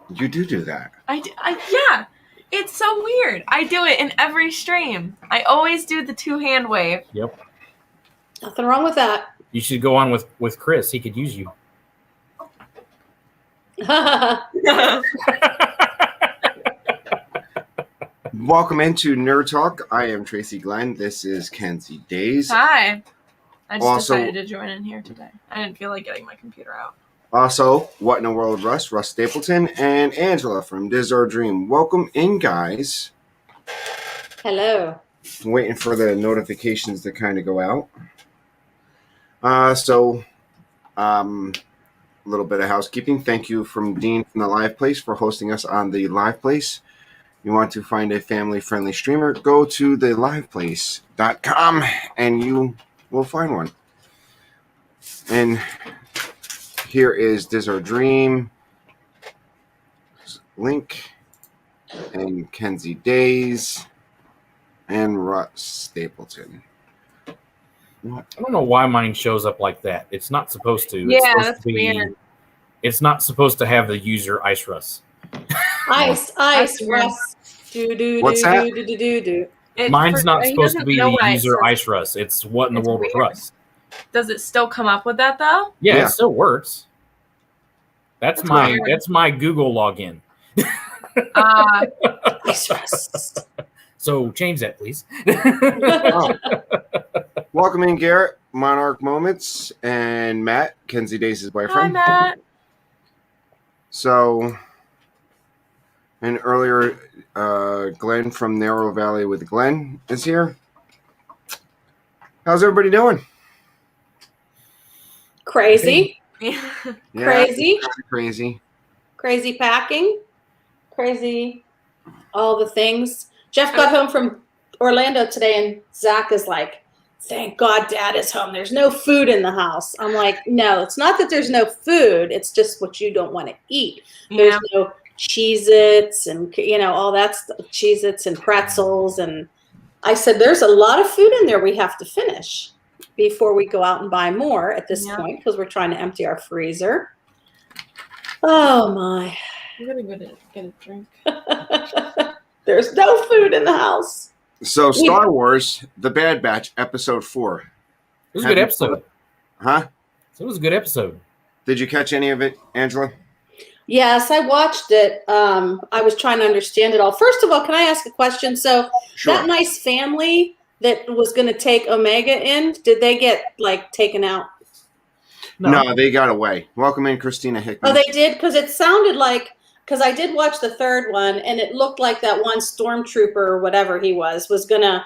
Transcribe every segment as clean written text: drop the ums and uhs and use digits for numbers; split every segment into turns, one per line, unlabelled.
You do that.
Yeah. It's so weird. I do it in every stream. I always do the 2-hand wave.
Yep.
Nothing wrong with that.
You should go on with Chris. He could use you.
Welcome into Nerd Talk. I am Tracy Glen. This is Kenzie Days.
Hi. I just decided to join in here today. I didn't feel like getting my computer out.
Also, What in the World, Russ Stapleton, and Angela from Diz or Dream. Welcome in, guys.
Hello.
I'm waiting for the notifications to kind of go out. A little bit of housekeeping. Thank you from Dean from the Live Place for hosting us on the Live Place. You want to find a family-friendly streamer, go to theliveplace.com and you will find one. And here is Diz or Dream link and Kenzie Days and Russ Stapleton.
I don't know why mine shows up like that. It's not supposed to.
Yeah, that's weird.
It's not supposed to have the user Ice Russ.
Ice, Russ.
What's that?
Mine's not supposed to be the user Ice Russ. It's What in the World with Russ.
Does it still come up with that though?
Yeah, it still works. That's my Google login.
Ice Russ.
So change that, please.
Welcome in, Garrett, Monarch Moments, and Matt, Kenzie Days' boyfriend.
Hi, Matt.
So, and earlier, Glenn from Narrow Valley with Glenn is here. How's everybody doing?
Crazy.
Yeah.
Crazy packing. Crazy all the things. Jeff got home from Orlando today, and Zach is like, thank God Dad is home. There's no food in the house. I'm like, no, it's not that there's no food. It's just what you don't want to eat. There's no Cheez-Its and, all that stuff, Cheez-Its and pretzels. And I said, there's a lot of food in there we have to finish before we go out and buy more at this point, because we're trying to empty our freezer. Oh, my.
I'm going to go get a drink.
There's no food in the house.
So, Star Wars, The Bad Batch, Episode 4.
It was a good episode.
Huh?
It was a good episode.
Did you catch any of it, Angela?
Yes, I watched it. I was trying to understand it all. First of all, can I ask a question? So, that nice family that was going to take Omega in, did they get, taken out?
No, they got away. Welcome in, Christina Hickman.
Oh, they did? Because it sounded like... Because I did watch the third one, and it looked like that one stormtrooper or whatever he was gonna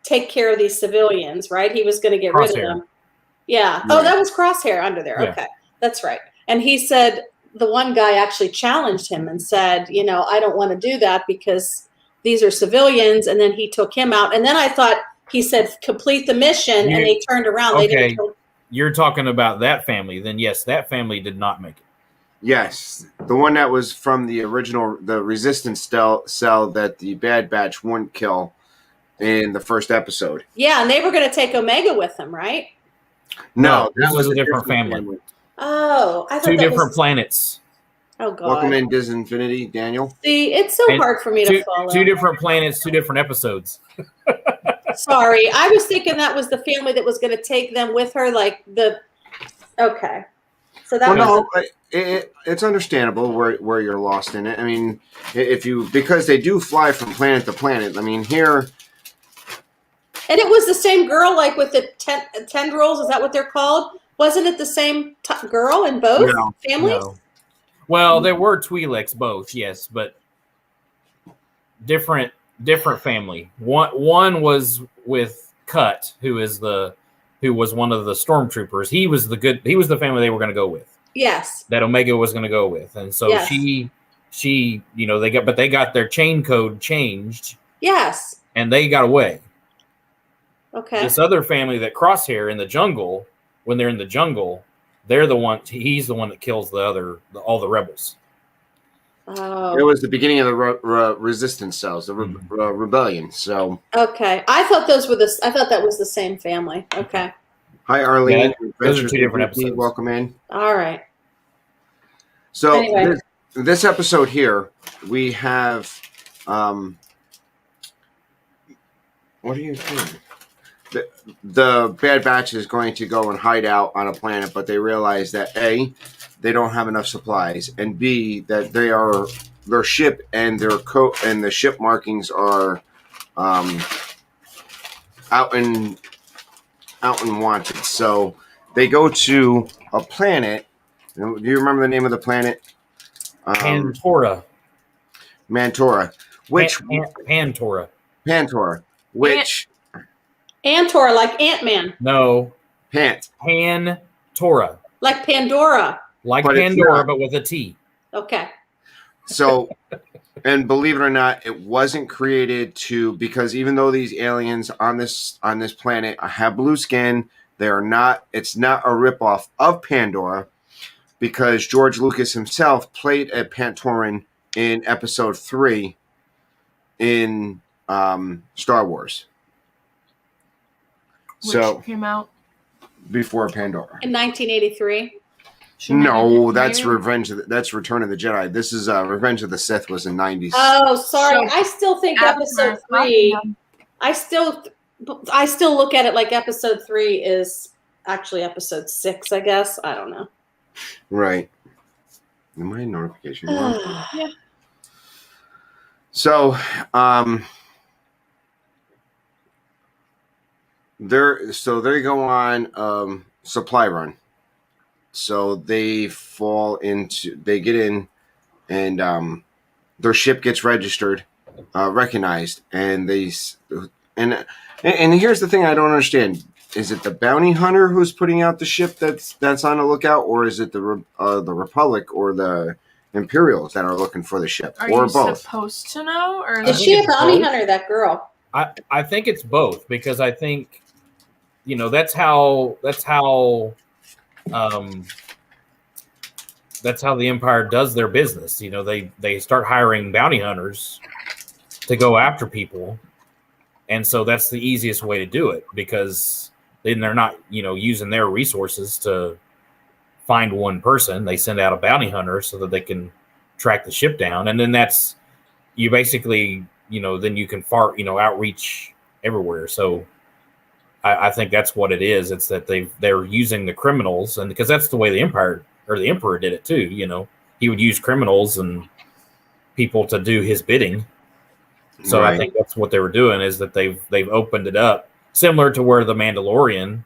take care of these civilians, right? He was gonna get rid of them. Yeah. Oh, that was Crosshair under there. Yeah. Okay, that's right. And he said the one guy actually challenged him and said, I don't want to do that because these are civilians. And then he took him out. And then I thought he said complete the mission, and they turned around.
Okay,
they didn't
you're talking about that family. Then yes, that family did not make it.
Yes, the one that was from the resistance cell that the Bad Batch wouldn't kill in the first episode.
Yeah, and they were going to take Omega with them, right?
No,
that was a different family.
Oh, I thought
two different planets.
Oh, God.
Welcome in, Diz Infinity, Daniel.
See, it's so hard for me to follow.
Two different planets, two different episodes.
Sorry, I was thinking that was the family that was going to take them with her, Okay. So that
it's understandable where you're lost in it. I mean, because they do fly from planet to planet. I mean, here.
And it was the same girl, with the tendrils. Is that what they're called? Wasn't it the same girl in both families?
No. Well, there were Twi'leks both, yes, but different family. One was with Cut, who was one of the stormtroopers. He was the family they were going to go with.
Yes.
That Omega was going to go with. And so she they got their chain code changed.
Yes.
And they got away.
Okay.
This other family that Crosshair in the jungle, when they're in the jungle, he's the one that kills all the rebels.
Oh.
It was the beginning of the resistance cells, the rebellion. So.
Okay. I thought that was the same family. Okay.
Hi, Arlene.
Yeah, those are two different episodes.
Welcome in.
All right.
So
Anyway.
this episode here, we have what are you doing? The Bad Batch is going to go and hide out on a planet, but they realize that A, they don't have enough supplies, and B, that their ship and their coat and the ship markings are out and wanted. So they go to a planet. Do you remember the name of the planet?
Pantora.
Mantora. Which
Pantora.
Pantora. Which
Antor, like Ant-Man.
No.
Pantora.
Like Pandora.
Like
But it's
Pandora,
not.
but with a T.
Okay.
So, and believe it or not, it wasn't created because even though these aliens on this planet have blue skin, they are not. It's not a ripoff of Pandora, because George Lucas himself played a Pantoran in Episode 3 in Star Wars.
Which came out
before Pandora.
In 1983.
No, that's that's Return of the Jedi. This is Revenge of the Sith was in '90s.
Oh, sorry.
So,
I still think Episode 3. I still look at it like Episode 3 is actually Episode 6. I guess I don't know.
Right. Am I notification?
Yeah.
So, they go on supply run. So they get in, and their ship gets registered, recognized, and and here's the thing I don't understand: is it the bounty hunter who's putting out the ship that's on the lookout, or is it the Republic or the Imperials that are looking for the ship,
Are
or
you
both?
supposed to know, or
Is she a bounty hunter? That girl.
I think it's both, because I think, that's how the Empire does their business. They start hiring bounty hunters to go after people, and so that's the easiest way to do it, because then they're not using their resources to find one person. They send out a bounty hunter so that they can track the ship down, and then that's you basically then you can outreach everywhere. So I think that's what it is. It's that they're using the criminals, and because that's the way the Empire or the Emperor did it too. He would use criminals and people to do his bidding. So
Right.
I think that's what they were doing, is that they've opened it up, similar to where the Mandalorian,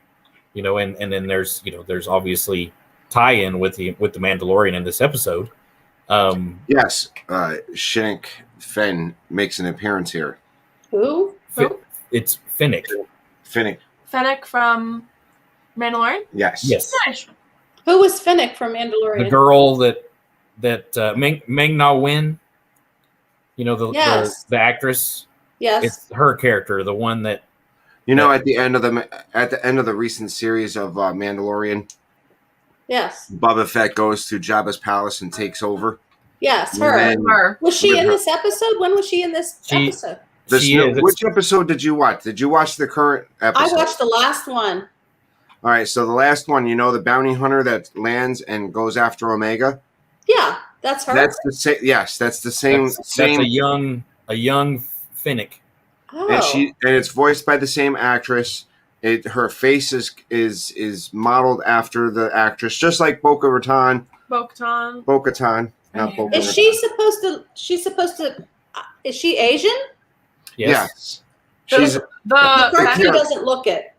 and then there's obviously tie-in with the Mandalorian in this episode.
Yes, Shank Fenn makes an appearance here.
Who?
It's Finnick.
Fennec from Mandalorian?
Yes.
Nice.
Who was Finnick from Mandalorian?
The girl that Meng Na Wen,
Yes.
the actress.
Yes.
It's her character, the one that
At the end of the recent series of Mandalorian,
Yes.
Boba Fett goes to Jabba's palace and takes over.
Yes. Her.
And
Her.
Was she
with
in
her-
this episode? When was she in this episode?
Which episode did you watch? Did you watch the current episode?
I watched the last one.
All right, so the last one, the bounty hunter that lands and goes after Omega.
Yeah, that's her.
That's the same. Yes, that's the same.
That's a young Finnick.
oh.
And it's voiced by the same actress. Her face is modeled after the actress, just like Bo-Katan.
Bo-Katan.
Not Bo-Katan.
Is she supposed to? She's supposed to. Is she Asian?
Yes.
The-
She's
The part she
yeah.
doesn't look it.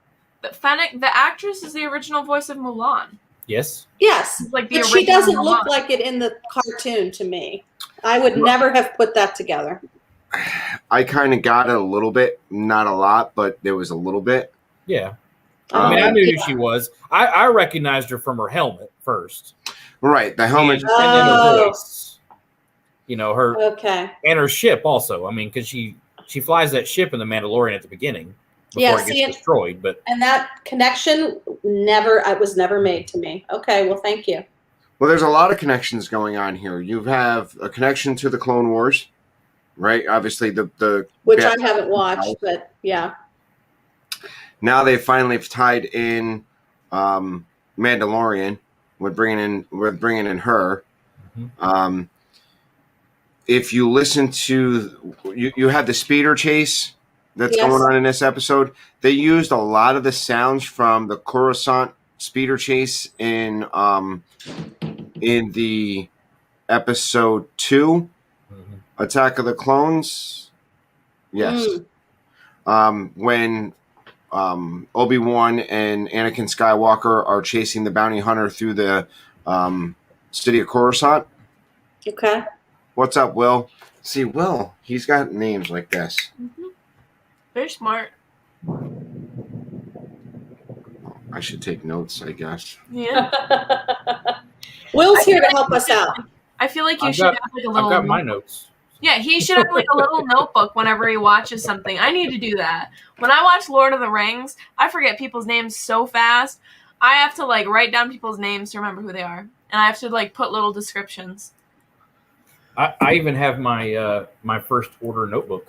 Fennec, the actress, is the original voice of Mulan.
Yes.
Yes,
Like the
but she
original
doesn't look
Mulan.
like it in the cartoon to me. I would never have put that together.
I kind of got it a little bit, not a lot, but there was a little bit.
Yeah. I mean,
Oh,
I knew who
yeah.
she was. I recognized her from her helmet first.
Right, the helmet.
And then her
Oh.
voice. Her
Okay.
and her ship also. I mean, because she flies that ship in the Mandalorian at the beginning before
Yeah,
it
see,
gets destroyed. But
And that connection was never made to me. Okay, well, thank you.
Well, there's a lot of connections going on here. You have a connection to the Clone Wars, right? Obviously, the
Which
Yeah.
I haven't watched, but yeah.
now they finally have tied in Mandalorian. We're bringing in her.
Mhm.
If you listen to you had the speeder chase that's
Yes.
going on in this episode. They used a lot of the sounds from the Coruscant speeder chase in the episode 2,
Mhm.
Attack of the Clones. Yes. When Obi-Wan and Anakin Skywalker are chasing the bounty hunter through the city of Coruscant.
Okay.
What's up, Will? See, Will, he's got names like this.
Very smart.
I should take notes, I guess.
Yeah.
Will's
I
here
feel
to
like
help
you
us
should-
out.
I feel like you
I've
should
got-
have like a
I've
little.
got my notes.
Yeah, he should have like a little notebook whenever he watches something. I need to do that. When I watch Lord of the Rings, I forget people's names so fast. I have to like write down people's names to remember who they are, and I have to like put little descriptions.
I even have my my first order notebook.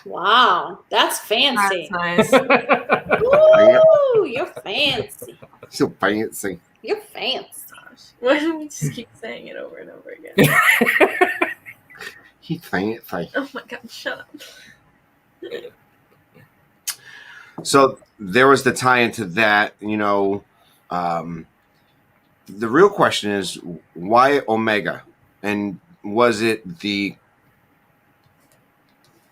Wow, that's fancy.
That's nice.
Ooh, you're fancy.
So fancy.
You're fancy.
Why don't we just keep saying it over and over again?
He's fancy.
Oh my god, shut up.
So there was the tie into that, the real question is why Omega? And was it the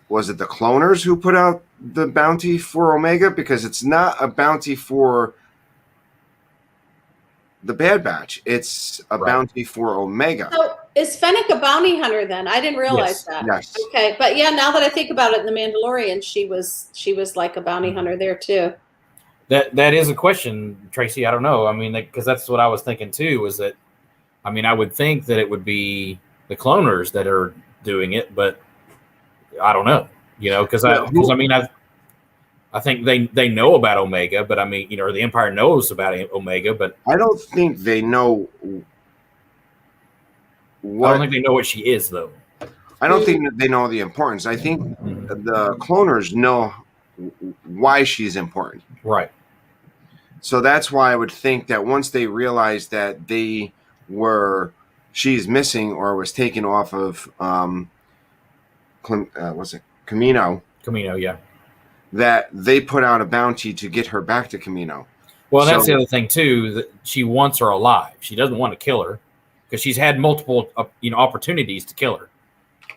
cloners who put out the bounty for Omega? Because it's not a bounty for the Bad Batch. It's a bounty for Omega.
So is Fennec a bounty hunter then? I didn't realize that.
Yes.
Okay, but yeah, now that I think about it, in The Mandalorian, she was like a bounty hunter there too.
That is a question, Tracy. I don't know. I mean, because that's what I was thinking too. Was that? I mean, I would think that it would be the cloners that are doing it, but I don't know. Because I think they know about Omega, but I mean, or the Empire knows about Omega, but
I don't think they know what.
I don't think they know what she is, though.
I don't think that they know the importance. I think the cloners know why she's important.
Right.
So that's why I would think that once they realized that she's missing or was taken off of, was it Camino?
Camino, yeah.
That they put out a bounty to get her back to Camino.
Well, that's the other thing too. That she wants her alive. She doesn't want to kill her because she's had multiple, opportunities to kill her.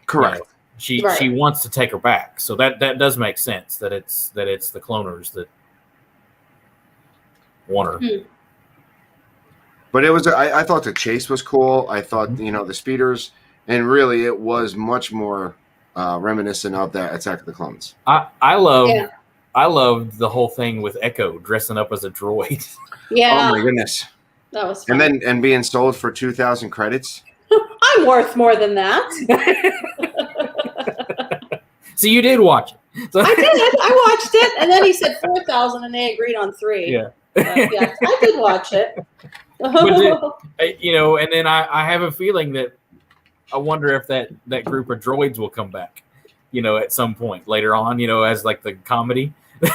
Correct.
She wants to take her back. So that does make sense. That it's the cloners that want her.
But it was. I thought the chase was cool. I thought the speeders, and really it was much more reminiscent of that Attack of the Clones.
I loved the whole thing with Echo dressing up as a droid.
Yeah.
Oh my goodness.
That was fun.
And being sold for 2,000 credits.
I'm worth more than that.
So you did watch it. So
I did. I watched it, and then he said 4,000, and they agreed on 3.
Yeah.
Yeah, I did watch it.
And then I have a feeling that I wonder if that group of droids will come back, at some point later on, as like the comedy.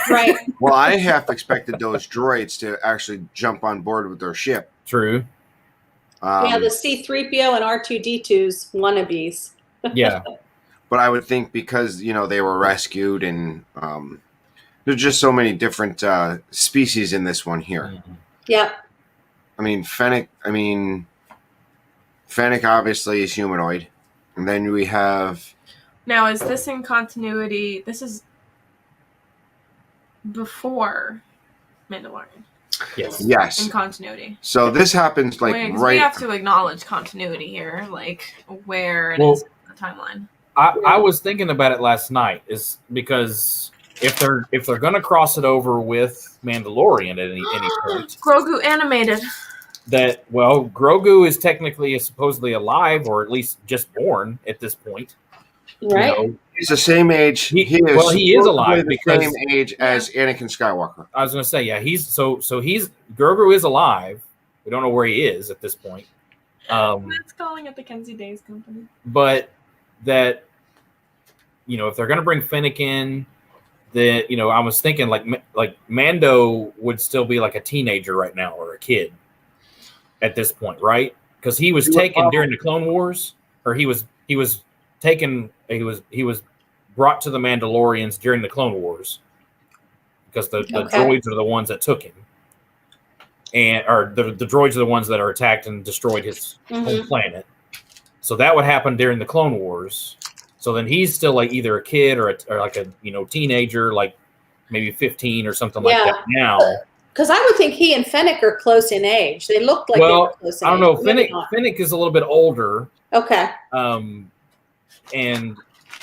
Right.
Well, I half expected those droids to actually jump on board with their ship.
True.
Yeah, the C-3PO and R2-D2's wannabes.
Yeah.
But I would think because, they were rescued and there's just so many different species in this one here.
Mm-hmm.
Yeah.
I mean, Fennec obviously is humanoid. And then we have...
Now, is this in continuity? This is before Mandalorian.
Yes.
In continuity.
So this happens like
Wait, 'cause
right...
we have to acknowledge continuity here, like where it is in the timeline.
I was thinking about it last night, is because if they're gonna cross it over with Mandalorian at any point,
Grogu animated.
Grogu is technically supposedly alive, or at least just born at this point.
Right.
He's the same age.
He is alive
the
because
same age as Anakin Skywalker.
I was gonna say, yeah, he's Grogu is alive. We don't know where he is at this point.
That's calling it the Kenzie Days Company.
But that, if they're gonna bring Fennec in, that I was thinking like Mando would still be like a teenager right now or a kid at this point, right? because he was taken during the Clone Wars, or he was taken. He was brought to the Mandalorians during the Clone Wars, because the droids are the ones that took him, or the droids are the ones that are attacked and destroyed his home planet. So that would happen during the Clone Wars. So then he's still like either a kid or like a teenager, like maybe 15 or something like that now.
Because I would think he and Fennec are close in age. They look like they were close in age.
I don't know. Fennec is a little bit older.
Okay.
And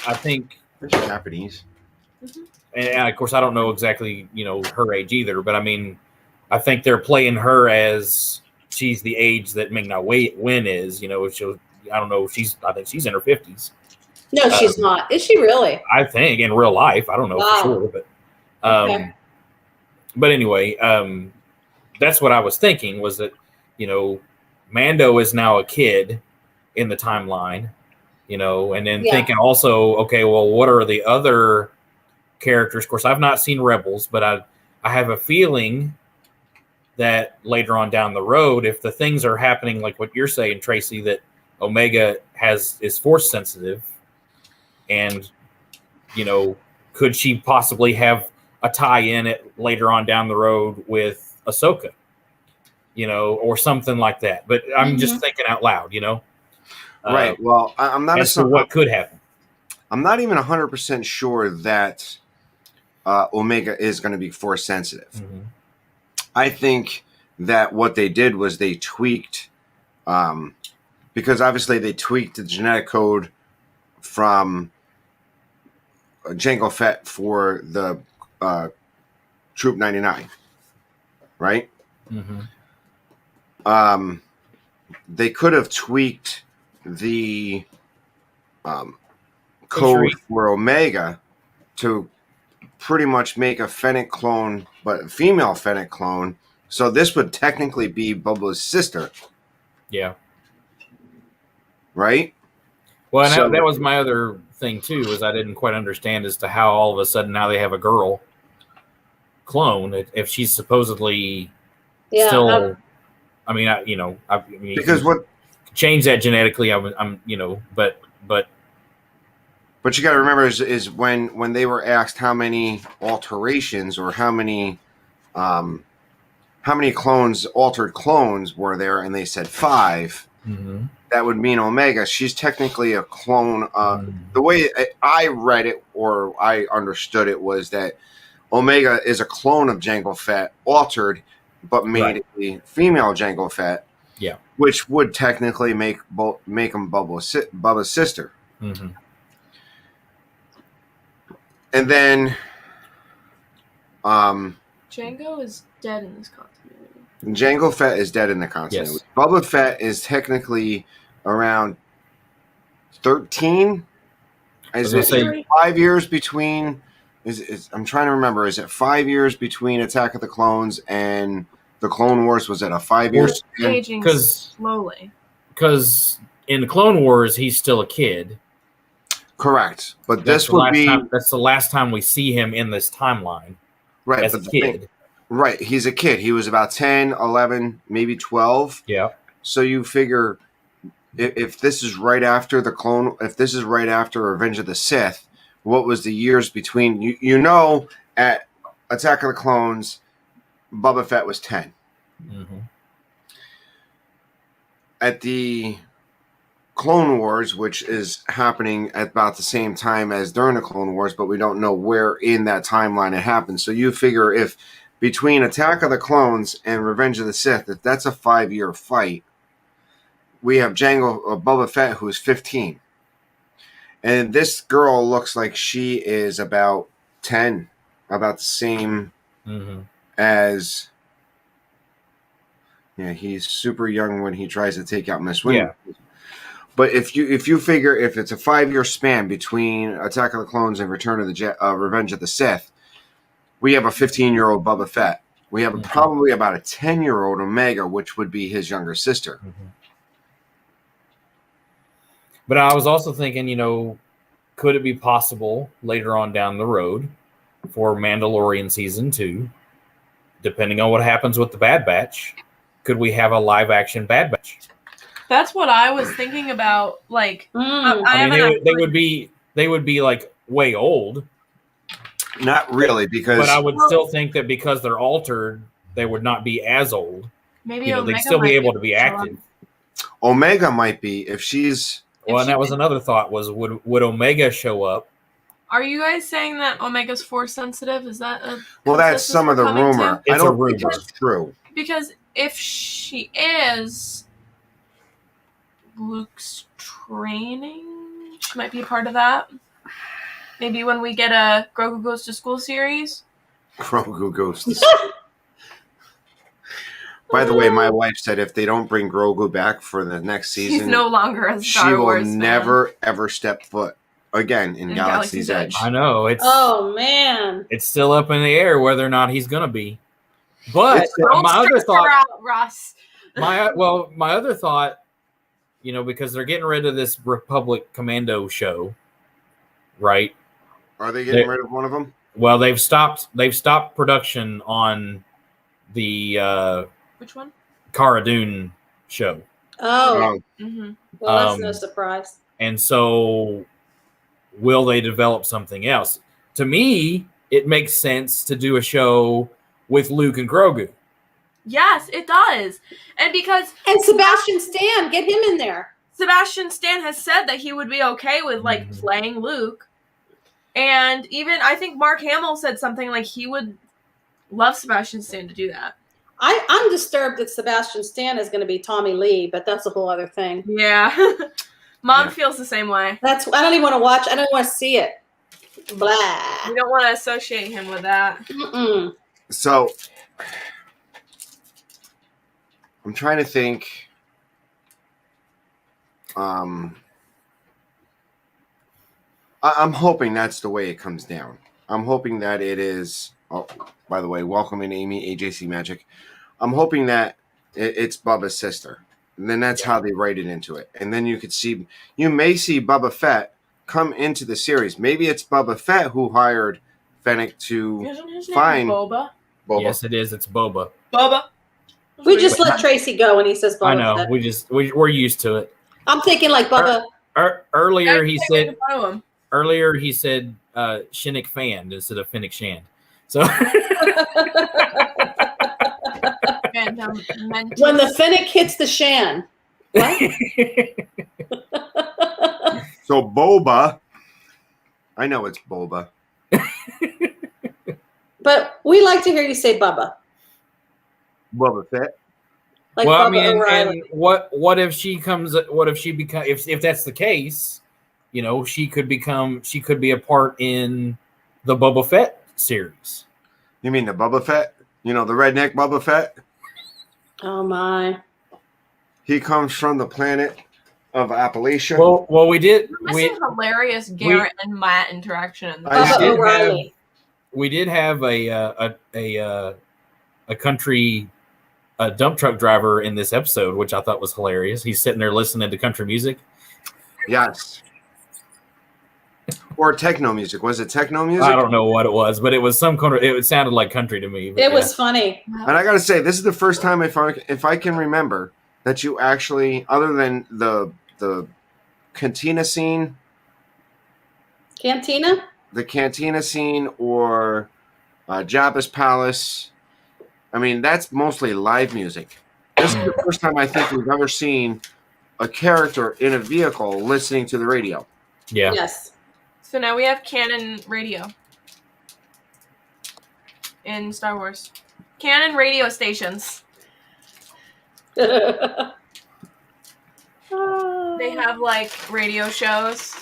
I think
they're Japanese.
And of course, I don't know exactly her age either. But I mean, I think they're playing her as she's the age that Ming-Na Wen is. I don't know. I think she's in her 50s.
No, she's not. Is she really?
I think in real life. I don't know for sure, but but anyway, that's what I was thinking, was that Mando is now a kid in the timeline, and then thinking also, okay, well, what are the other characters? Of course, I've not seen Rebels, but I have a feeling that later on down the road, if the things are happening like what you're saying, Tracy, that Omega is force sensitive, and could she possibly have a tie-in later on down the road with Ahsoka, or something like that? But I'm just thinking out loud,
Right. Well, I'm not
as to what could happen.
I'm not even 100% sure that Omega is going to be force sensitive. Mm-hmm. I think that what they did was they tweaked, because obviously they tweaked the genetic code from Jango Fett for the Troop 99, right? Mm-hmm. They could have tweaked the code for Omega to pretty much make a Fennec clone, but a female Fennec clone. So this would technically be Boba's sister.
Yeah.
Right?
Well, and that was my other thing too, is I didn't quite understand as to how all of a sudden now they have a girl clone if she's supposedly still. I mean,
because what
change that genetically, but
you got to remember is when they were asked how many alterations or how many altered clones were there, and they said 5. Mm-hmm. That would mean Omega. She's technically a clone. The way I read it or I understood it was that Omega is a clone of Jango Fett, altered, but made a female Jango Fett.
Yeah,
which would technically make him Bubba's sister. Mm-hmm. And then,
Jango is dead in this continuity.
Jango Fett is dead in the continuity. Yes. Boba Fett is technically around 13. Is it 5 years between? I'm trying to remember. Is it 5 years between Attack of the Clones and the Clone Wars? Was it a 5 years?
Aging slowly.
Because in the Clone Wars, he's still a kid.
Correct, but
that's the last time we see him in this timeline.
Right,
as a kid.
Right, he's a kid. He was about 10, 11, maybe 12.
Yeah. So
you figure if this is right after if this is right after Revenge of the Sith, what was the years between? At Attack of the Clones, Boba Fett was 10. Mm-hmm. At the Clone Wars, which is happening at about the same time as during the Clone Wars, but we don't know where in that timeline it happened. So you figure if between Attack of the Clones and Revenge of the Sith, if that's a 5-year fight, we have Boba Fett, who's 15. And this girl looks like she is about 10, about the same as... Yeah, he's super young when he tries to take out Miss Windu. Yeah. But if you figure if it's a 5-year span between Attack of the Clones and Return of the Revenge of the Sith, we have a 15-year-old Boba Fett. We have probably about a 10-year-old Omega, which would be his younger sister. Mm-hmm.
But I was also thinking, could it be possible later on down the road for Mandalorian Season 2, depending on what happens with the Bad Batch, could we have a live-action Bad Batch?
That's what I was thinking about. Like,
Mm.
I
mean,
haven't
they would be like way old,
Not really, because
but I would still think that because they're altered, they would not be as old.
maybe
You know, they'd
Omega
still
might
be able to be
show up.
active.
Omega might be if she's.
Well, and
she
that was
could-
another thought: was would Omega show up?
Are you guys saying that Omega's force sensitive? Is that a
Well, that's
consensus
some
we're
of the
coming
rumor.
to?
I
It's a
don't think
rumor.
it's true.
Because if she is Luke's training, she might be a part of that. Maybe when we get a Grogu Goes to School series.
Grogu goes to. By the way, my wife said if they don't bring Grogu back for the next season,
She's no longer a Star
she will
Wars fan.
never ever step foot again in Galaxy's Edge.
I know it's
Oh man.
it's still up in the air whether or not he's going to be. But
It's-
Don't
my other
stress her
thought,
out, Russ.
my other thought, you know, because they're getting rid of this Republic Commando show, right?
Are they getting rid of one of them?
Well, they've stopped production on the
Which one?
Cara Dune show.
Oh,
Mm-hmm.
well, that's no
um,
surprise.
And so will they develop something else? To me, it makes sense to do a show with Luke and Grogu.
Yes, it does. And because
And Sebastian Stan, get him in there.
Sebastian Stan has said that he would be okay with like
Mhm.
playing Luke. And even I think Mark Hamill said something like he would love Sebastian Stan to do that.
I'm disturbed that Sebastian Stan is going to be Tommy Lee, but that's a whole other thing.
Yeah. Mom
Yeah.
feels the same way.
I don't even want to watch. I don't want to see it. Blah.
We don't want to associate him with that.
Mm-mm.
So I'm trying to think. I'm hoping that's the way it comes down. I'm hoping that it is. Oh, by the way, welcome in Amy, AJC Magic. I'm hoping that it's Bubba's sister, and then that's how they write it into it. And then you may see Boba Fett come into the series. Maybe it's Boba Fett who hired Fennec to
Isn't his name
Fine.
Boba?
Boba.
Yes, it is. It's Boba.
Boba.
We just let Tracy go when he says Boba
I know.
Fett.
We're used to it.
I'm thinking like Bubba.
Earlier he said
him.
Shinnick Fan instead of Finnick Shan. So
When the Fennec hits the Shan. What?
So Boba, I know it's Boba.
But we like to hear you say Bubba.
Boba Fett.
Like
well,
Bubba
I mean,
O'Reilly.
and what if she comes? What if she becomes? If that's the case, you know, she could be a part in the Boba Fett series.
You mean the Boba Fett? You know, the redneck Boba Fett?
Oh my.
He comes from the planet of Appalachia.
Well, we did.
Missing hilarious Garrett and Matt interaction. In
I
Bubba
did
O'Reilly.
we did have a country dump truck driver in this episode, which I thought was hilarious. He's sitting there listening to country music.
Yes. Or techno music. Was it techno music?
I don't know what it was, but it was some kind of. It sounded like country to me. But
It was funny.
And I got to say, this is the first time if I can remember that you actually, other than the cantina scene,
Cantina?
the cantina scene or Jabba's Palace, I mean, that's mostly live music. This is the first time I think we've ever seen a character in a vehicle listening to the radio.
Yeah.
Yes.
So now we have canon radio in Star Wars. Canon radio stations. They have like radio shows.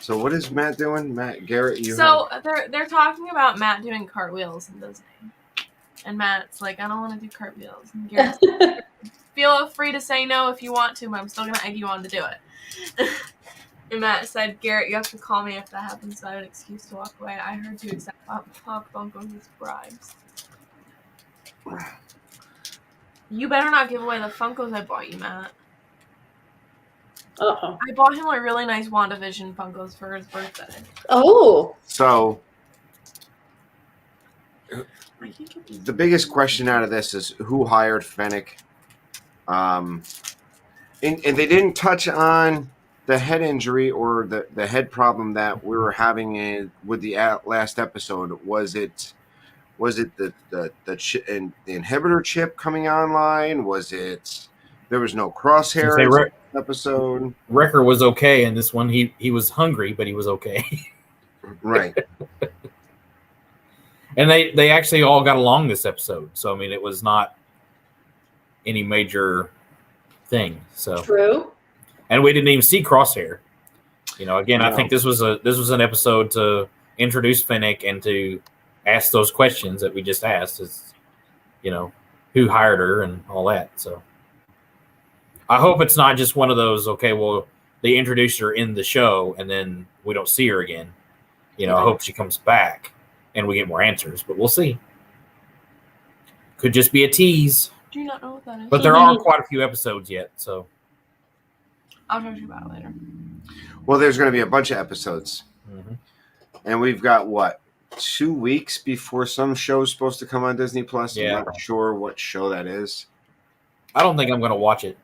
So what is Matt doing? Matt Garrett,
They're talking about Matt doing cartwheels in Disney. And Matt's like, I don't want to do cartwheels. And Garrett's like, feel free to say no if you want to, but I'm still going to egg you on to do it. And Matt said, Garrett, you have to call me if that happens, so I have an excuse to walk away. I heard you accept Pop Funkos as bribes. You better not give away the Funkos I bought you, Matt.
Uh-oh.
I bought him like really nice WandaVision Funkos for his birthday.
Oh.
So the biggest question out of this is who hired Fennec. and they didn't touch on the head injury or the head problem that we were having with the last episode. Was it the inhibitor chip coming online? Was it there was no crosshairs episode?
Wrecker was okay in this one. He was hungry, but he was okay.
Right.
And they actually all got along this episode. So I mean, it was not any major thing. So
True.
And we didn't even see Crosshair. Again,
No.
I think this was an episode to introduce Fennec and to ask those questions that we just asked. Is who hired her and all that. So I hope it's not just one of those. Okay, well, they introduced her in the show and then we don't see her again. I hope she comes back and we get more answers, but we'll see. Could just be a tease.
Do you not know what that is?
But there are quite a few episodes yet, so
I'll talk to you about it later.
Well, there's going to be a bunch of episodes.
Mm-hmm.
And we've got, 2 weeks before some show's supposed to come on Disney Plus?
Yeah.
I'm not sure what show that is.
I don't think I'm going to watch it.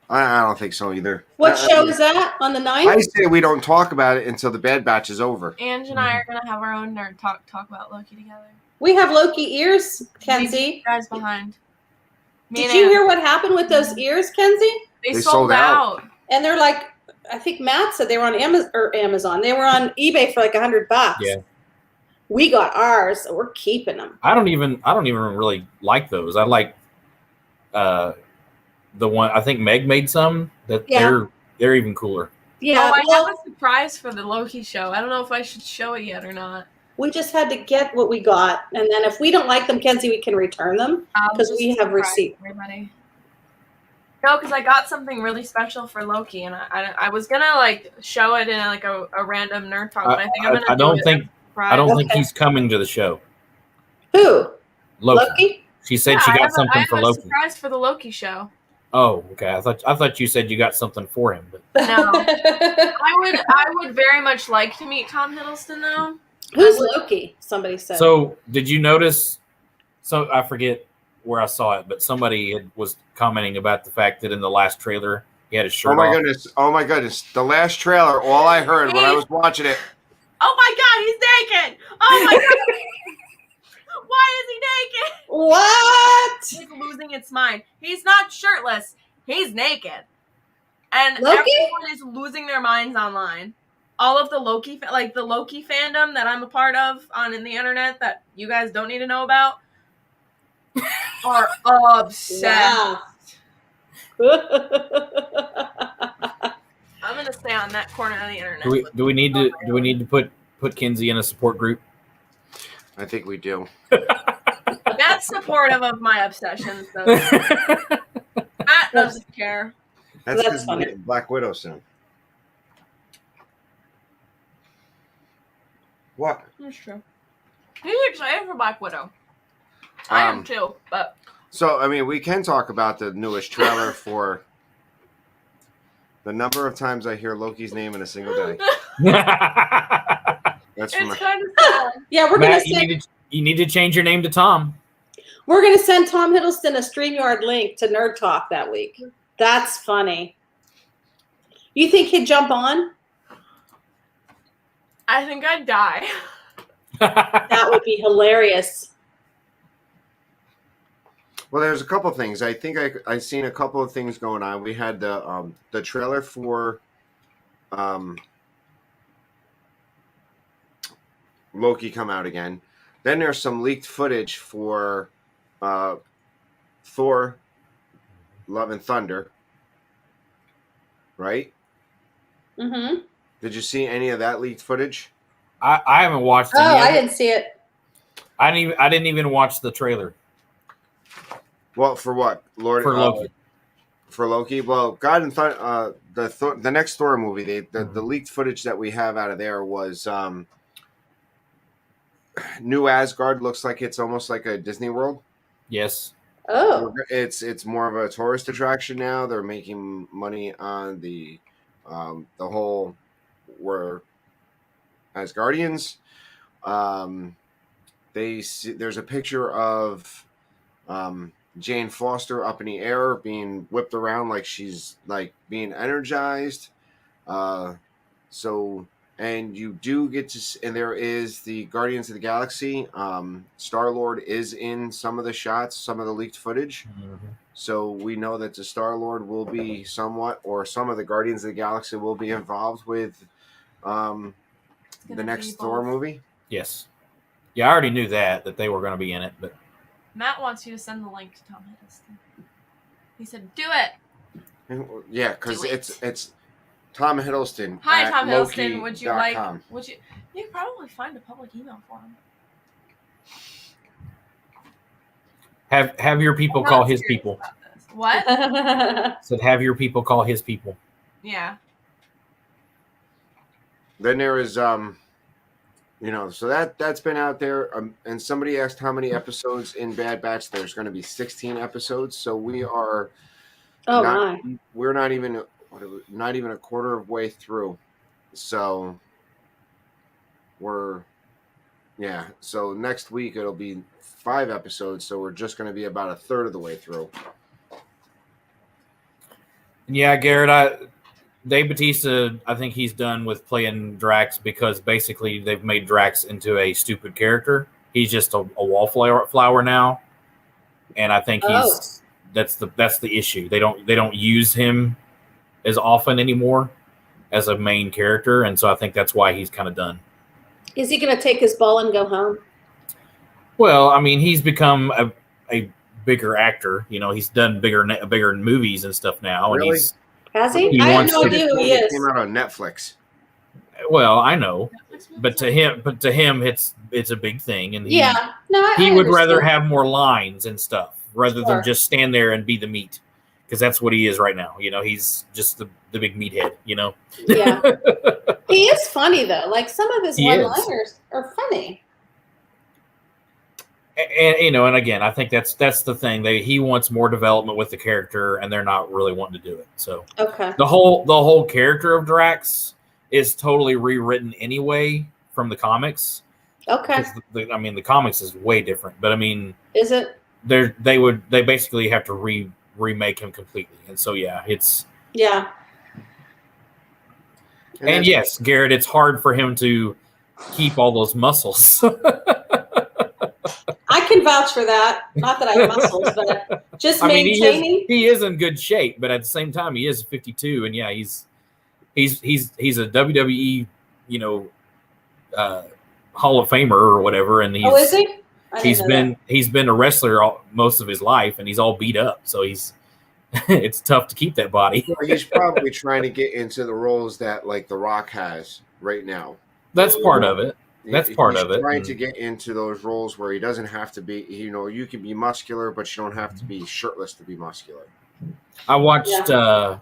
I don't think so either.
What show is that? On the 9th?
I say we don't talk about it until the Bad Batch is over.
Ange and I are going to have our own nerd talk about Loki together.
We have Loki ears,
Leave
Kenzie.
you guys behind.
Did you hear what happened with those ears, Kenzie?
They sold out.
And they're like, I think Matt said they were on Amazon. They were on eBay for like $100.
Yeah.
We got ours, so we're keeping them.
I don't even really like those. I like the one I think Meg made some that they're even cooler.
Yeah.
I have a surprise for the Loki show. I don't know if I should show it yet or not.
We just had to get what we got, and then if we don't like them, Kenzie, we can return them because we have receipt.
Everybody. No, because I got something really special for Loki, and I was gonna show it in a random nerd talk, but I think I'm gonna.
I don't think he's coming to the show.
Who?
Loki. She said she got something for Loki.
A surprise for the Loki show.
Oh, okay. I thought you said you got something for him, but
no. I would very much like to meet Tom Hiddleston though.
Who's Loki? Somebody said.
So did you notice? So I forget where I saw it, but somebody was commenting about the fact that in the last trailer he had his shirt off.
Oh my goodness! The last trailer, all I heard when I was watching it.
Oh my God, he's naked! Oh my God! Why is he naked?
What?
He's losing its mind. He's not shirtless. He's naked. And
Loki?
everyone is losing their minds online. All of the Loki, the Loki fandom that I'm a part of in the internet that you guys don't need to know about, are obsessed.
Wow.
I'm gonna stay on that corner of the internet.
Do we need to put Kenzie in a support group?
I think we do.
That's supportive of my obsessions, though. Matt doesn't care.
That's because we're getting Black Widow soon. What?
That's true. He's excited for Black Widow. I am too, but.
So, I mean, we can talk about the newest trailer for the number of times I hear Loki's name in a single day. That's
it's kind of sad.
Yeah, we're
Matt,
gonna
you need to change your name to Tom.
We're gonna send Tom Hiddleston a StreamYard link to Nerd Talk that week. That's funny. You think he'd jump on?
I think I'd die.
That would be hilarious.
Well, there's a couple things. I think I seen a couple of things going on. We had the trailer for Loki come out again. Then there's some leaked footage for Thor, Love and Thunder. Right?
Mm-hmm.
Did you see any of that leaked footage?
I haven't watched it.
I didn't see it.
I didn't even watch the trailer.
Well, for what?
For Loki.
For Loki? Well, God and Thunder, the next Thor movie, the leaked footage that we have out of there was New Asgard looks like it's almost like a Disney World.
Yes.
Oh.
It's more of a tourist attraction now. They're making money on the whole were Asgardians. There's a picture of Jane Foster up in the air, being whipped around like she's like being energized. So, and you do get to, and there is the Guardians of the Galaxy. Star Lord is in some of the shots, some of the leaked footage.
Mm-hmm.
So we know that the Star Lord will be somewhat, or some of the Guardians of the Galaxy will be involved with the next Thor movie.
Yes. Yeah, I already knew that they were going to be in it, but
Matt wants you to send the link to Tom Hiddleston. He said, "Do it."
Yeah, because it's Tom Hiddleston.
Hi, Tom Hiddleston.
Loki.
Would you like? Would you? You could probably find a public email for him.
have your people call his people.
What?
Said have your people call his people.
Yeah.
Then there is so that's been out there. And somebody asked how many episodes in Bad Batch. There's going to be 16 episodes. So we are. We're not even a quarter of way through. So so next week it'll be 5 episodes. So we're just going to be about a third of the way through.
Yeah, Garrett, Dave Bautista, I think he's done with playing Drax because basically they've made Drax into a stupid character. He's just a wallflower now, and I think that's the issue. They don't use him as often anymore as a main character, and so I think that's why he's kind of done.
Is he going to take his ball and go home?
Well, I mean, he's become a bigger actor. You know, he's done bigger movies and stuff now.
Really?
And
has he?
He
I have
wants
no
to-
idea who he is.
Came out on Netflix.
well, I know, but to him, it's a big thing, and he
I
would rather
understand.
have more lines and stuff rather
Sure.
than just stand there and be the meat, because that's what he is right now. You know, he's just the big meathead. You know.
Yeah. He is funny though. Like some of his
He is.
one-liners are funny.
And you know, and again, I think that's the thing. He wants more development with the character, and they're not really wanting to do it. So
Okay.
the whole character of Drax is totally rewritten anyway from the comics.
Okay.
'Cause the comics is way different, but I mean,
Is it?
they basically have to remake him completely, and so it's
Yeah.
and yes, Garrett, it's hard for him to keep all those muscles.
I can vouch for that. Not that I have muscles, but just
I mean,
maintaining.
he is in good shape, but at the same time, he is 52, and yeah, he's a WWE, Hall of Famer or whatever, and
Oh, is he? I didn't know that.
he's been a wrestler most of his life, and he's all beat up, so he's it's tough to keep that body.
He's probably trying to get into the roles that like The Rock has right now.
That's part of it. That's part
He's
of it.
Trying to get into those roles where he doesn't have to be. You can be muscular, but you don't have to be shirtless to be muscular.
I watched what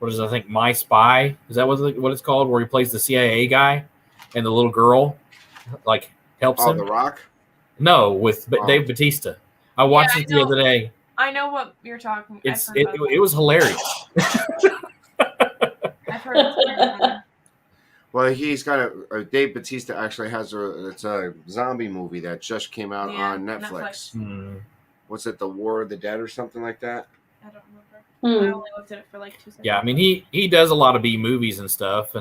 is it, I think My Spy, is that what it's called, where he plays the CIA guy and the little girl like helps him.
The Rock?
No, with Dave Bautista. I watched it the other day.
I know what you're talking.
It was hilarious.
I've heard it.
Well, he's got Dave Bautista actually has it's a zombie movie that just came out on Netflix. What's it, The War of the Dead or something like that?
I don't remember. I only looked at it for like 2 seconds.
Yeah, I mean he does a lot of B movies and stuff,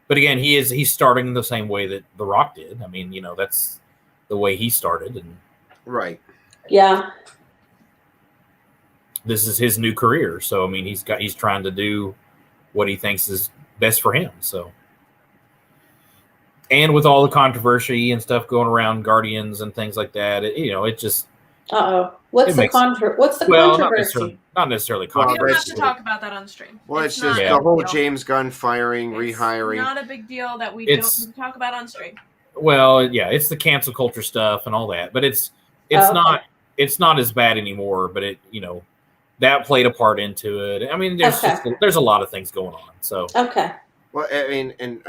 but again he's starting the same way that The Rock did. I mean, that's the way he started, and
right.
Yeah.
This is his new career. So I mean he's trying to do what he thinks is best for him. So. And with all the controversy and stuff going around Guardians and things like that, it just.
What's the controversy?
Not necessarily
We
controversy.
don't have to talk about that on stream.
Well, it's just the whole James Gunn firing,
It's
rehiring.
not a big deal that we don't talk about on stream.
Well, yeah, it's the cancel culture stuff and all that, but it's not as bad anymore. But that played a part into it. I mean, there's a lot of things going on. So
Well, I mean,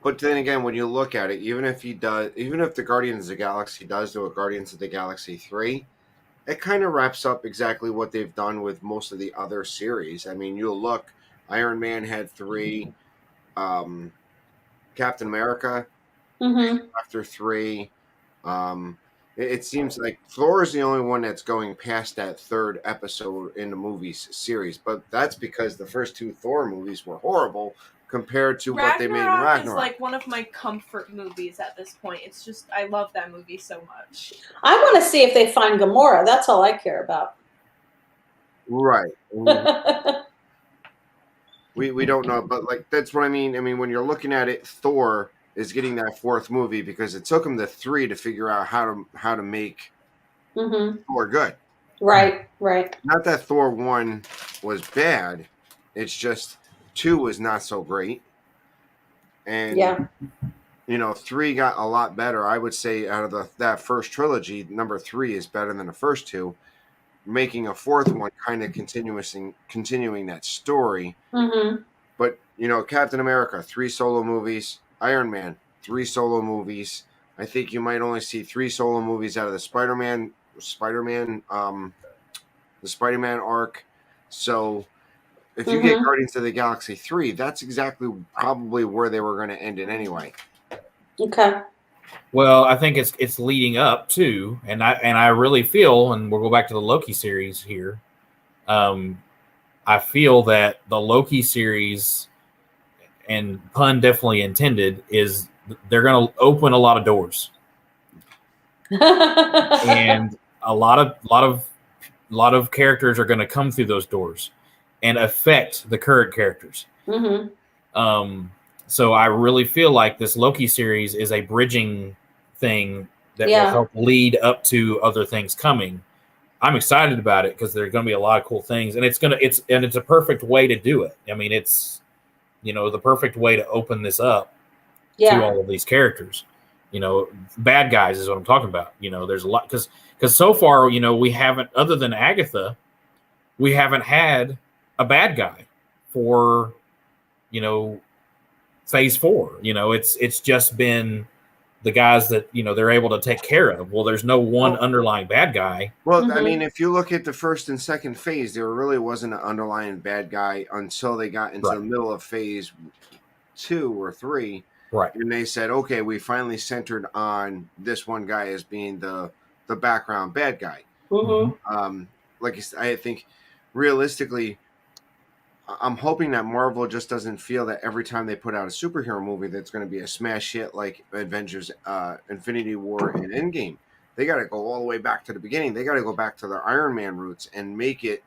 but then again, when you look at it, even if the Guardians of the Galaxy does do a Guardians of the Galaxy 3, it kind of wraps up exactly what they've done with most of the other series. I mean, you'll look, Iron Man had 3, Captain America after 3, it seems like Thor is the only one that's going past that third episode in the movies series, but that's because the first two Thor movies were horrible compared to what they made in
Ragnarok is
Ragnarok.
like one of my comfort movies at this point. It's just I love that movie so much.
I want to see if they find Gamora. That's all I care about.
Right. We don't know, but like that's what I mean. I mean, when you're looking at it, Thor is getting that fourth movie because it took him the 3 to figure out how to make Thor good.
Right.
Not that Thor 1 was bad, it's just 2 was not so great, and 3 got a lot better. I would say out of that first trilogy, number 3 is better than the first 2. Making a fourth one, kind of continuing that story. But Captain America, 3 solo movies. Iron Man, 3 solo movies. I think you might only see 3 solo movies out of the Spider-Man arc. So if you get Guardians of the Galaxy 3, that's exactly probably where they were going to end it anyway.
Okay.
Well, I think it's leading up to, and I really feel, and we'll go back to the Loki series here. I feel that the Loki series, and pun definitely intended, is they're going to open a lot of doors, and a lot of characters are going to come through those doors and affect the current characters. So I really feel like this Loki series is a bridging thing that will help lead up to other things coming. I'm excited about it because there's going to be a lot of cool things, and it's a perfect way to do it. I mean, it's the perfect way to open this up to all of these characters. Bad guys is what I'm talking about. There's a lot because so far, we haven't, other than Agatha, we haven't had a bad guy for phase 4. It's just been the guys that they're able to take care of. Well, there's no one underlying bad guy.
Well, I mean, if you look at the first and second phase, there really wasn't an underlying bad guy until they got into the middle of phase 2 or 3.
Right.
And they said, okay, we finally centered on this one guy as being the background bad guy. Like I think realistically, I'm hoping that Marvel just doesn't feel that every time they put out a superhero movie that's going to be a smash hit like Avengers, Infinity War, and Endgame. They got to go all the way back to the beginning. They got to go back to their Iron Man roots and make it,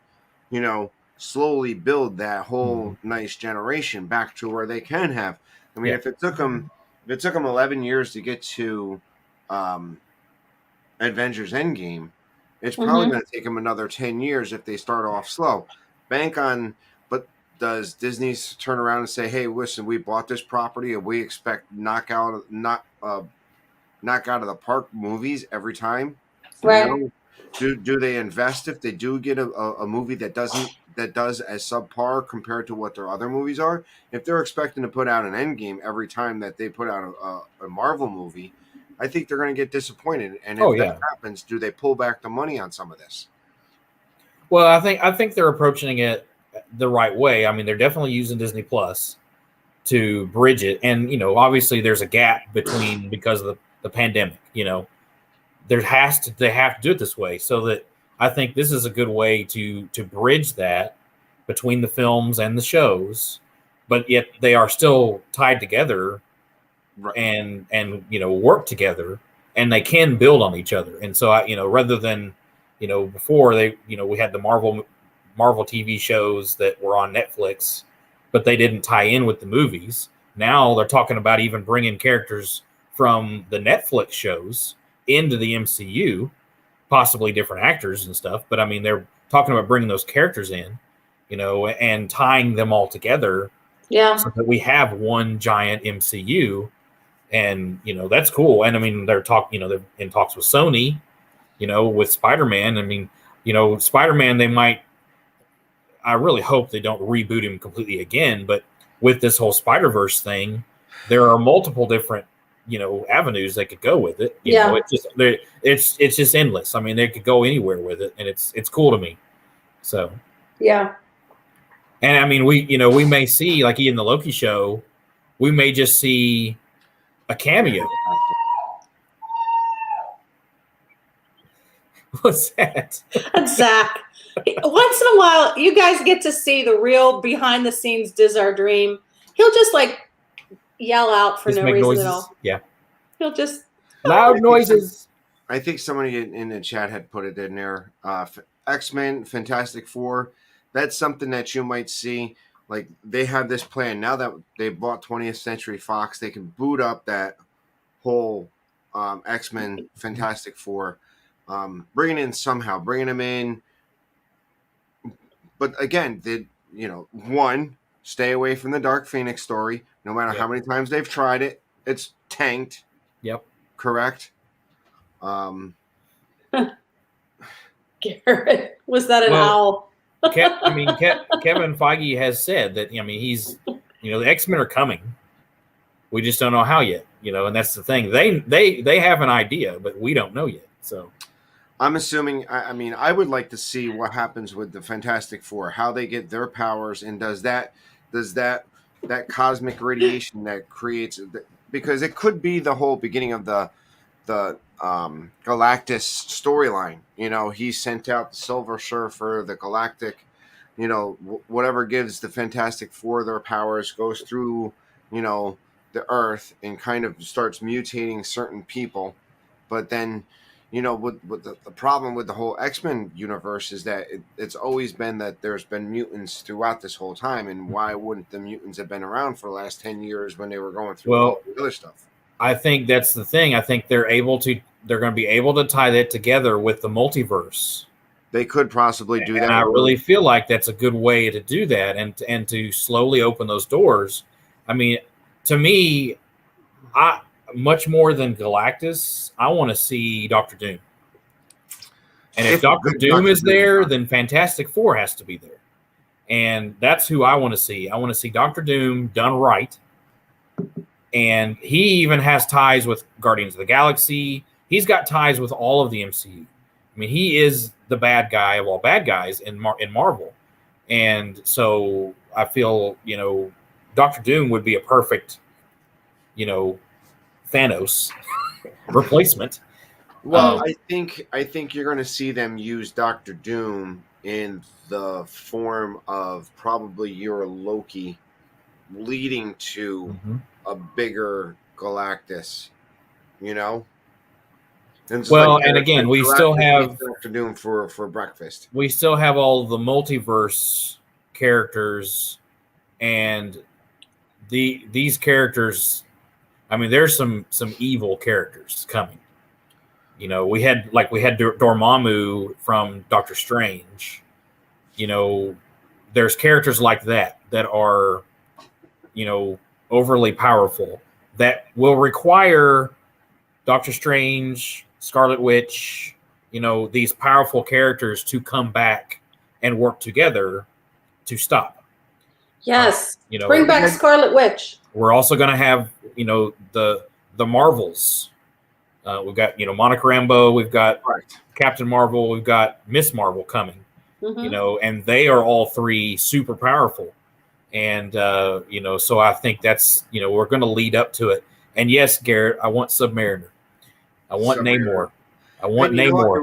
slowly build that whole nice generation back to where they can have. I mean, if it took them 11 years to get to Avengers Endgame, it's probably going to take them another 10 years if they start off slow. Bank on. Does Disney turn around and say, "Hey, listen, we bought this property and we expect knock out of the park movies every time"?
Right.
Do they invest if they do get a movie that does as subpar compared to what their other movies are? If they're expecting to put out an Endgame every time that they put out a Marvel movie, I think they're going to get disappointed. And if that happens, do they pull back the money on some of this?
Well, I think they're approaching it the right way. I mean, they're definitely using Disney Plus to bridge it, and obviously there's a gap because of the pandemic. They have to do it this way, so that I think this is a good way to bridge that between the films and the shows, but yet they are still tied together, and work together, and they can build on each other. And so rather than before we had the Marvel TV shows that were on Netflix, but they didn't tie in with the movies. Now they're talking about even bringing characters from the Netflix shows into the MCU, possibly different actors and stuff. But I mean, they're talking about bringing those characters in, and tying them all together.
Yeah.
So that we have one giant MCU, and that's cool. And I mean, they're in talks with Sony, with Spider-Man. I mean, Spider-Man, they might. I really hope they don't reboot him completely again, but with this whole Spider-Verse thing, there are multiple different, avenues they could go with it. It's just endless. I mean, they could go anywhere with it, and it's cool to me. So
yeah.
And I mean, we may see, like in the Loki show, we may just see a cameo. What's that?
That's Zach. Once in a while, you guys get to see the real behind the scenes Diz Our Dream. He'll just like yell out for
Just
no
make
reason
noises.
at all.
Yeah.
He'll just
Loud noises.
I think somebody in the chat had put it in there. X-Men, Fantastic Four. That's something that you might see. Like, they have this plan. Now that they bought 20th Century Fox, they can boot up that whole X-Men, Fantastic Four. Bringing them in. But again, one, stay away from the Dark Phoenix story. No matter how many times they've tried it, it's tanked.
Yep.
Correct.
Garrett. Was that an owl?
Kevin Feige has said that, he's, the X-Men are coming. We just don't know how yet, and that's the thing. They have an idea, but we don't know yet. So
I'm assuming, I would like to see what happens with the Fantastic Four, how they get their powers, and does that cosmic radiation that creates, because it could be the whole beginning of the Galactus storyline. He sent out the Silver Surfer, the Galactic, whatever gives the Fantastic Four their powers goes through, the Earth and kind of starts mutating certain people. But then, with the problem with the whole X-Men universe is that it's always been that there's been mutants throughout this whole time. And why wouldn't the mutants have been around for the last 10 years when they were going through all the other stuff?
I think that's the thing. I think they're going to be able to tie that together with the multiverse.
They could possibly do that.
And I really feel like that's a good way to do that and to slowly open those doors. To me, much more than Galactus, I want to see Dr. Doom. And if Dr. Doom is there, then Fantastic Four has to be there. And that's who I want to see. I want to see Dr. Doom done right. And he even has ties with Guardians of the Galaxy. He's got ties with all of the MCU. He is the bad guy of all bad guys in Marvel. And so I feel, Dr. Doom would be a perfect, Thanos replacement.
Well, I think you're going to see them use Dr. Doom in the form of probably your Loki, leading to a bigger Galactus, And
again, we still have
Dr. Doom for breakfast.
We still have all the multiverse characters, and these characters. There's some evil characters coming. We had Dormammu from Doctor Strange. There's characters like that are, overly powerful that will require Doctor Strange, Scarlet Witch, these powerful characters to come back and work together to stop.
Yes. Bring back Scarlet Witch.
We're also going to have, the Marvels. We've got, Monica Rambeau, we've got Captain Marvel, we've got Miss Marvel coming, and they are all three super powerful. And, so I think that's, we're going to lead up to it. And yes, Garrett, I want Submariner. I want Namor. I want Namor.
It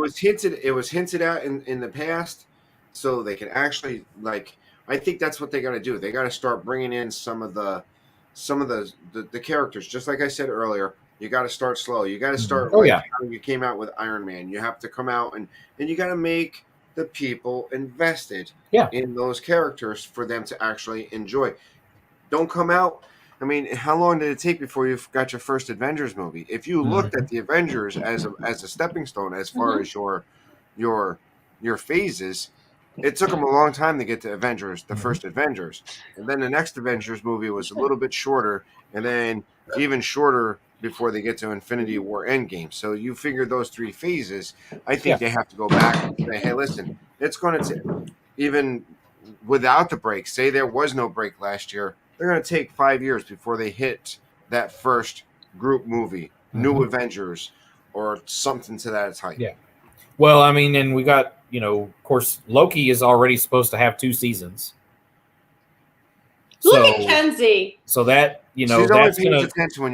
was hinted at in the past, so they can actually, I think that's what they got to do. They got to start bringing in some of the characters. Just like I said earlier, you got to start slow. You got to start how you came out with Iron Man. You have to come out and you got to make the people invested in those characters for them to actually enjoy. Don't come out. How long did it take before you got your first Avengers movie? If you looked at the Avengers as a stepping stone as far as your phases, it took them a long time to get to Avengers, the first Avengers. And then the next Avengers movie was a little bit shorter, and then even shorter before they get to Infinity War Endgame. So you figure those three phases, I think they have to go back and say, hey, listen, it's going to even without the break, say there was no break last year, they're going to take 5 years before they hit that first group movie, New Avengers, or something to that type.
Yeah. Well, and we got, of course, Loki is already supposed to have 2 seasons.
Look at Kenzie.
So that you know,
She's only
that's
paying
gonna
attention when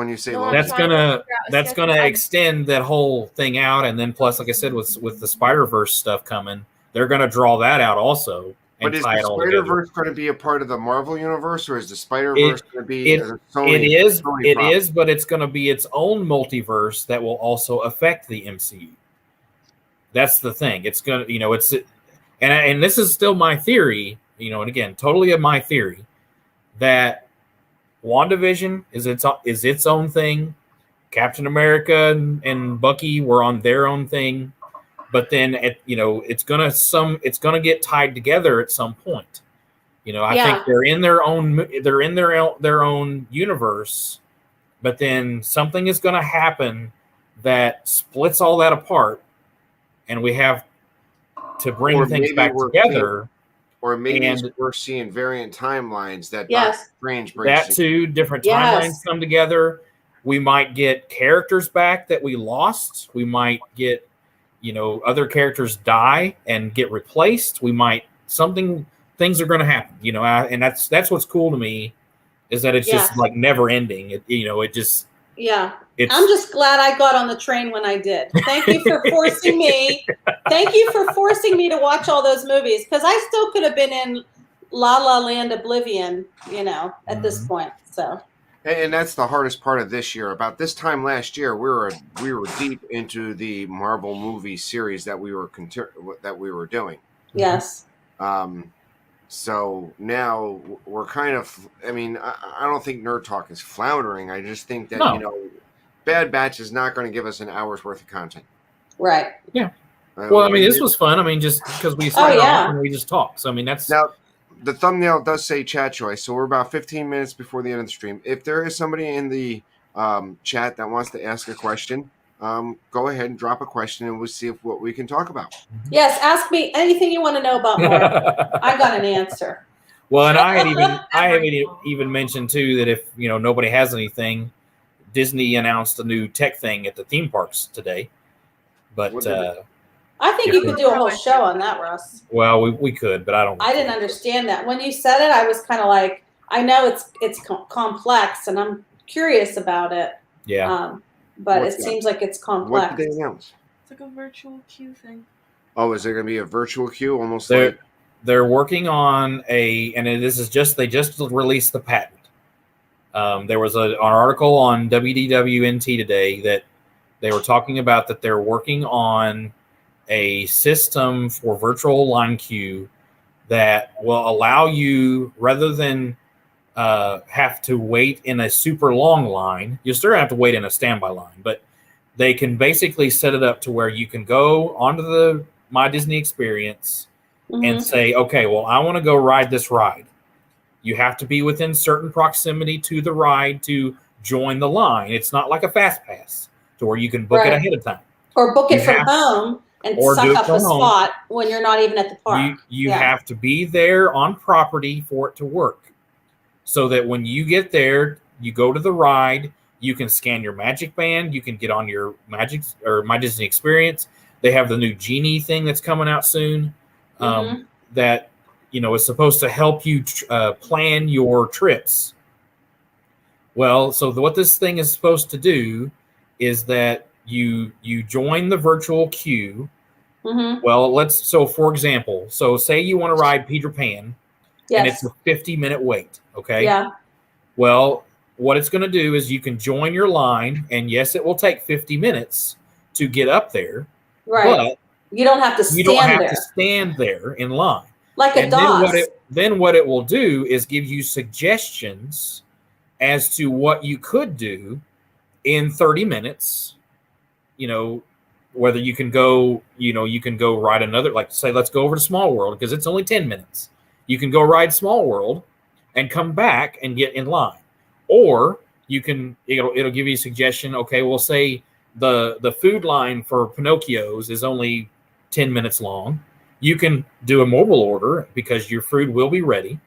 you say
No,
Logan.
that's
trying to
gonna
figure out a
that's
schedule.
gonna extend that whole thing out, and then plus, like I said, with the Spider-Verse stuff coming, they're gonna draw that out also and
But is
tie
the
it all together.
Spider-Verse going to be a part of the Marvel universe, or is the Spider-Verse going to be
It
a Sony? Sony
it
property?
is, but it's going to be its own multiverse that will also affect the MCU. That's the thing. It's going to, and this is still my theory, and again, totally of my theory that WandaVision is its own thing. Captain America and Bucky were on their own thing, but then it's gonna get tied together at some point. I think they're in their own universe, but then something is going to happen that splits all that apart, and we have to bring things back together.
Or maybe we're seeing variant timelines that
Yes.
Doctor Strange brings.
That too, different timelines come together. We might get characters back that we lost. We might get, other characters die and get replaced. We might things are going to happen, and that's what's cool to me is that it's just like never ending. I'm just
glad I got on the train when I did. Thank you for forcing me. Thank you for forcing me to watch all those movies, because I still could have been in La La Land Oblivion, at this point. So.
And that's the hardest part of this year. About this time last year, we were deep into the Marvel movie series that we were doing.
Yes.
So now we're kind of, I don't think Nerd Talk is floundering. I just think that, Bad Batch is not going to give us an hour's worth of content.
Right.
Yeah. Well, this was fun. Just because we started off and we just talked. So, that's...
Now, the thumbnail does say chat choice, so we're about 15 minutes before the end of the stream. If there is somebody in the chat that wants to ask a question, go ahead and drop a question, and we'll see what we can talk about.
Yes, ask me anything you want to know about Marvel. I got an answer.
Well, and I had even mentioned too that if nobody has anything, Disney announced a new tech thing at the theme parks today. But
I think you could do a whole show on that, Russ.
Well, we could, but I
didn't understand that. When you said it, I was kind of like, I know it's complex, and I'm curious about it.
Yeah.
But it seems like it's complex.
What did they announce?
It's like a virtual queue thing.
Oh, is there going to be a virtual queue? Almost
they're working on they just released the patent. There was an article on WDWNT today that they were talking about that they're working on a system for virtual line queue that will allow you, rather than have to wait in a super long line, you still have to wait in a standby line, but they can basically set it up to where you can go onto the My Disney Experience and say, okay, well, I want to go ride this ride. You have to be within certain proximity to the ride to join the line. It's not like a fast pass to where you can book it ahead of time.
Or book it from home and suck up a spot when you're not even at the park.
You have to be there on property for it to work. So that when you get there, you go to the ride, you can scan your Magic Band, you can get on your Magic or My Disney Experience. They have the new Genie thing that's coming out soon that is supposed to help you plan your trips. Well, so what this thing is supposed to do is that you join the virtual queue. Well, for example, say you want to ride Peter Pan, and it's a 50-minute wait. Okay.
Yeah.
Well, what it's going to do is you can join your line, and yes, it will take 50 minutes to get up there.
Right. But you don't have to
stand there in line.
Like a DOS.
Then what it will do is give you suggestions as to what you could do in 30 minutes. Whether you can go, ride another, like say, let's go over to Small World because it's only 10 minutes. You can go ride Small World and come back and get in line. Or it'll give you a suggestion. Okay, we'll say the food line for Pinocchio's is only 10 minutes long. You can do a mobile order because your food will be ready.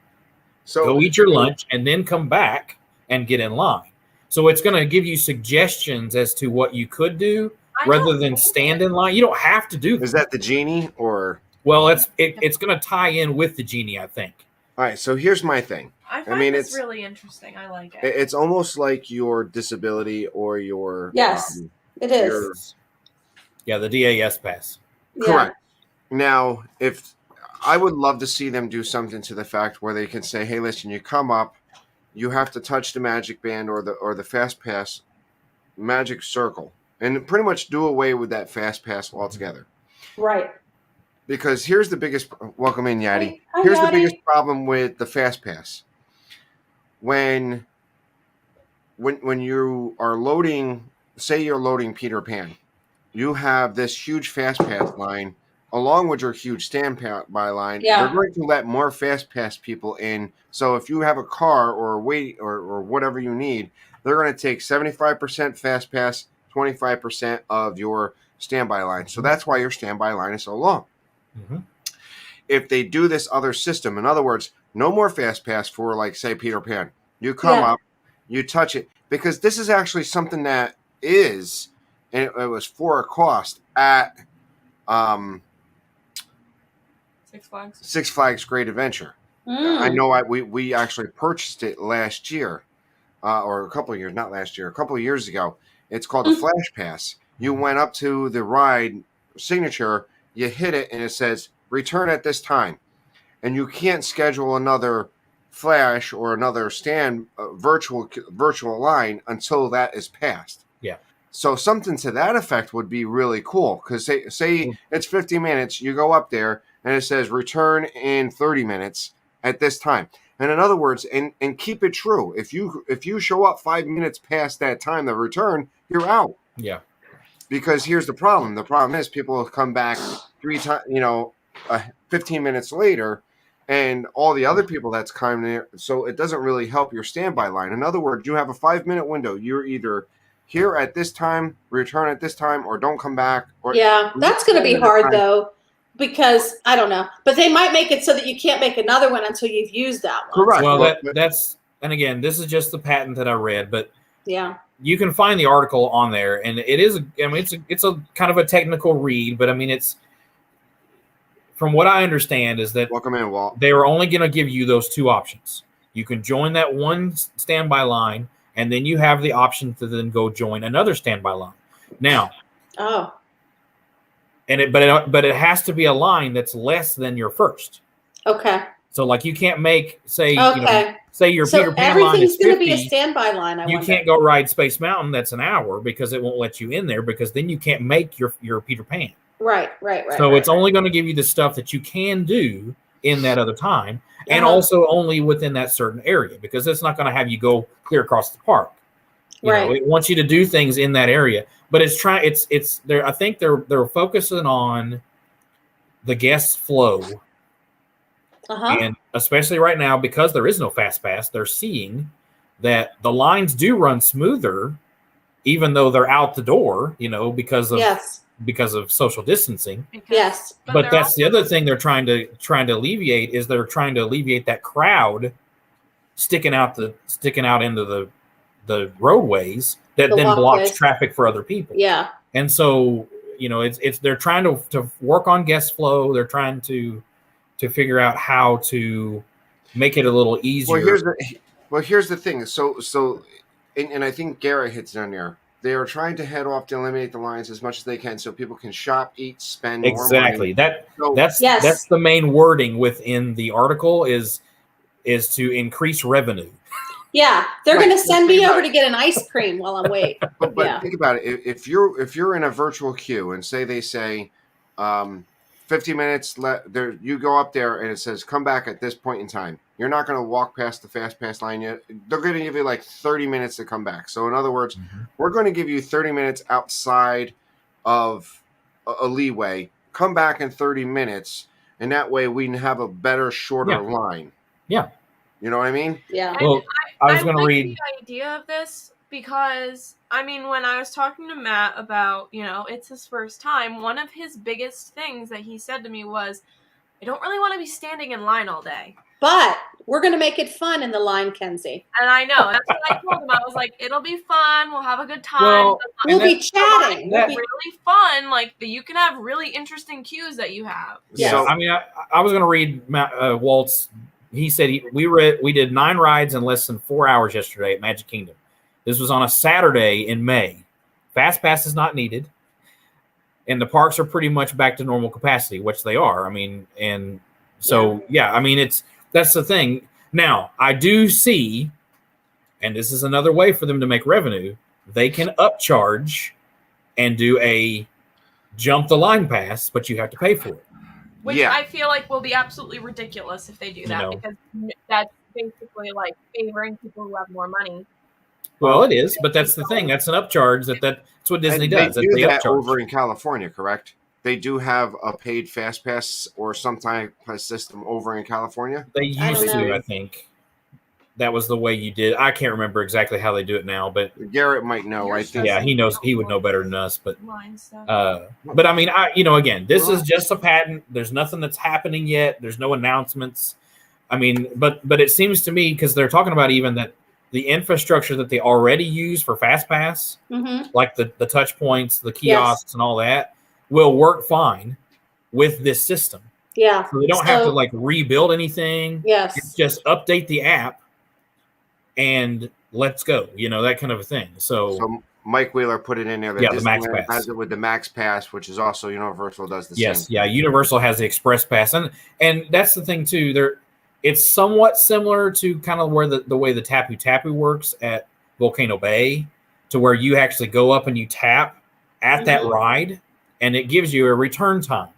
So go eat your lunch and then come back and get in line. So it's going to give you suggestions as to what you could do rather than stand in line. You don't have to do that.
Is that the Genie or?
Well, it's going to tie in with the Genie, I think.
All right. So here's my thing.
I find this really interesting. I like it.
It's almost like your disability or your
Yes, it is.
The DAS pass.
Correct. Yeah. Now, if I would love to see them do something to the fact where they can say, "Hey, listen, you come up, you have to touch the magic band or the fast pass magic circle, and pretty much do away with that fast pass altogether."
Right.
Because here's the biggest welcome in, Yadi.
Hi,
here's
Yadi.
The biggest problem with the fast pass. When you are loading, say you're loading Peter Pan, you have this huge fast pass line along with your huge standby line.
Yeah.
They're going to let more fast pass people in. So if you have a car or wait or whatever you need, they're going to take 75% fast pass, 25% of your standby line. So that's why your standby line is so long.
Mm-hmm.
If they do this other system, in other words, no more fast pass for, like, say, Peter Pan. You come up, you touch it, because this is actually something that is, and it was for a cost at Six Flags Great Adventure. I know we actually purchased it last year, or a couple of years, not last year, a couple of years ago. It's called a Flash Pass. You went up to the ride signature, you hit it, and it says, return at this time. And you can't schedule another flash or another virtual line until that is passed.
Yeah.
So something to that effect would be really cool, because say it's 50 minutes, you go up there and it says return in 30 minutes at this time. And in other words, and keep it true. If you show up 5 minutes past that time to return, you're out.
Yeah.
Because here's the problem. The problem is people will come back 15 minutes later, and all the other people that's coming there, so it doesn't really help your standby line. In other words, you have a 5-minute window. You're either here at this time, return at this time, or don't come back. Or
that's going to be hard though, because I don't know. But they might make it so that you can't make another one until you've used that one.
Correct.
Well, that's, and again, this is just the patent that I read, but
yeah,
you can find the article on there, and it is. I mean, it's a kind of a technical read, but I mean, it's. From what I understand is that
welcome in, Walt.
They were only going to give you those two options. You can join that one standby line, and then you have the option to then go join another standby line. Now, but it has to be a line that's less than your first.
Okay.
So like you can't make say your Peter Pan line is 50.
Everything's going to be a standby line.
You can't go ride Space Mountain. That's an hour because it won't let you in there because then you can't make your Peter Pan.
Right.
So it's only going to give you the stuff that you can do in that other time, and also only within that certain area, because it's not going to have you go clear across the park. You know, it wants you to do things in that area, but it's there. I think they're focusing on the guest flow, and especially right now because there is no fast pass, they're seeing that the lines do run smoother, even though they're out the door. Because of because of social distancing.
Yes.
But that's the other thing they're trying to alleviate is they're trying to alleviate that crowd sticking out into the roadways that then blocks traffic for other people.
Yeah.
And so, it's they're trying to work on guest flow. They're trying to figure out how to make it a little easier.
Well, here's the thing. So and I think Garrett hits it on there. They are trying to head off to eliminate the lines as much as they can so people can shop, eat, spend more money.
That's the main wording within the article is to increase revenue.
Yeah, they're going to send me over to get an ice cream while I'm waiting.
But think about it. If you're in a virtual queue and they say 50 minutes there, you go up there and it says come back at this point in time. You're not going to walk past the fast pass line yet. They're going to give you like 30 minutes to come back. So in other words, we're going to give you 30 minutes outside of a leeway. Come back in 30 minutes, and that way we can have a better, shorter line.
Yeah.
You know what I mean?
Yeah.
Well, I was going to read
the idea of this because, I mean, when I was talking to Matt about, it's his first time, one of his biggest things that he said to me was, I don't really want to be standing in line all day.
But we're going to make it fun in the line, Kenzie.
And I know. That's what I told him. I was like, it'll be fun. We'll have a good time.
Well,
we'll be chatting.
It'll be really fun. Like, you can have really interesting cues that you have.
Yeah. So, I mean, I was going to read Walt's he said we did 9 rides in less than 4 hours yesterday at Magic Kingdom. This was on a Saturday in May. Fast pass is not needed, and the parks are pretty much back to normal capacity, which they are. I mean, and so yeah, I mean that's the thing. Now I do see, and this is another way for them to make revenue. They can upcharge and do a jump the line pass, but you have to pay for it.
Which I feel like will be absolutely ridiculous if they do that, because that's basically like favoring people who have more money.
Well, it is, but that's the thing. That's an upcharge. That's what Disney does.
They do that over in California, correct? They do have a paid fast pass or some type of system over in California.
They used to, I think. That was the way you did. I can't remember exactly how they do it now, but
Garrett might know. I think.
Yeah, he knows. He would know better than us. But I mean, again, this is just a patent. There's nothing that's happening yet. There's no announcements. I mean, but it seems to me, because they're talking about even that the infrastructure that they already use for Fast Pass, like the touch points, the kiosks, and all that, will work fine with this system.
Yeah.
So they don't have to like rebuild anything.
Yes.
It's just update the app and let's go, that kind of a thing. So
Mike Wheeler put it in there.
That the Max Pass
has it with the Max Pass, which is also Universal does the same.
Yes, yeah, Universal has the Express Pass, and that's the thing too. It's somewhat similar to kind of where the way the Tapu Tapu works at Volcano Bay, to where you actually go up and you tap at that ride, and it gives you a return time.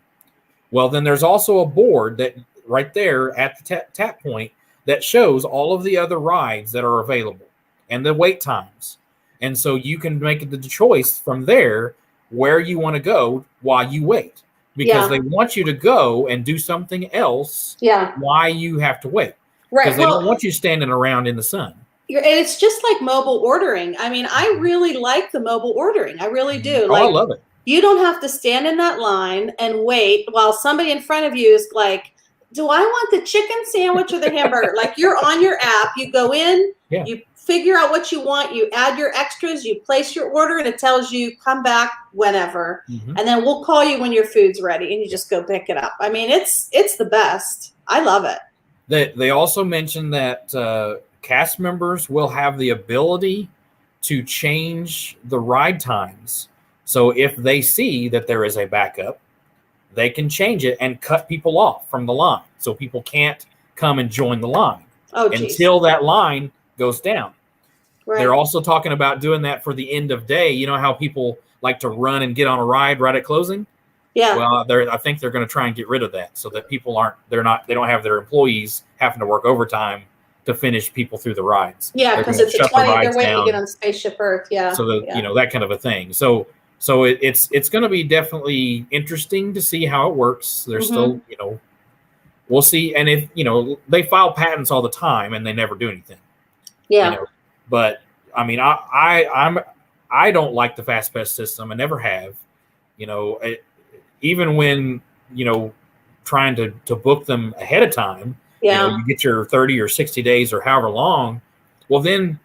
Well, then there's also a board that right there at the tap point that shows all of the other rides that are available and the wait times. And so you can make the choice from there where you want to go while you wait, because they want you to go and do something else. Why you have to wait. Right. Because they don't want you standing around in the sun.
And it's just like mobile ordering. I mean, I really like the mobile ordering. I really do.
I love it.
You don't have to stand in that line and wait while somebody in front of you is like, do I want the chicken sandwich or the hamburger? Like, you're on your app, you go in, you figure out what you want, you add your extras, you place your order, and it tells you come back whenever. And then we'll call you when your food's ready, and you just go pick it up. I mean, it's the best. I love it.
They also mentioned that cast members will have the ability to change the ride times. So if they see that there is a backup, they can change it and cut people off from the line, so people can't come and join the line until that line goes down. Right. They're also talking about doing that for the end of day. You know how people like to run and get on a ride right at closing? Yeah. Well, I think they're going to try and get rid of that, so that people they don't have their employees having to work overtime to finish people through the rides.
Yeah, because it's a 20. They're waiting to get on Spaceship Earth. Yeah.
So that kind of a thing. So it's going to be definitely interesting to see how it works. There's still, we'll see. And if, they file patents all the time and they never do anything. Yeah. But I mean, I don't like the Fast Pass system. I never have, even when, trying to book them ahead of time, you get your 30 or 60 days or however long. Well, then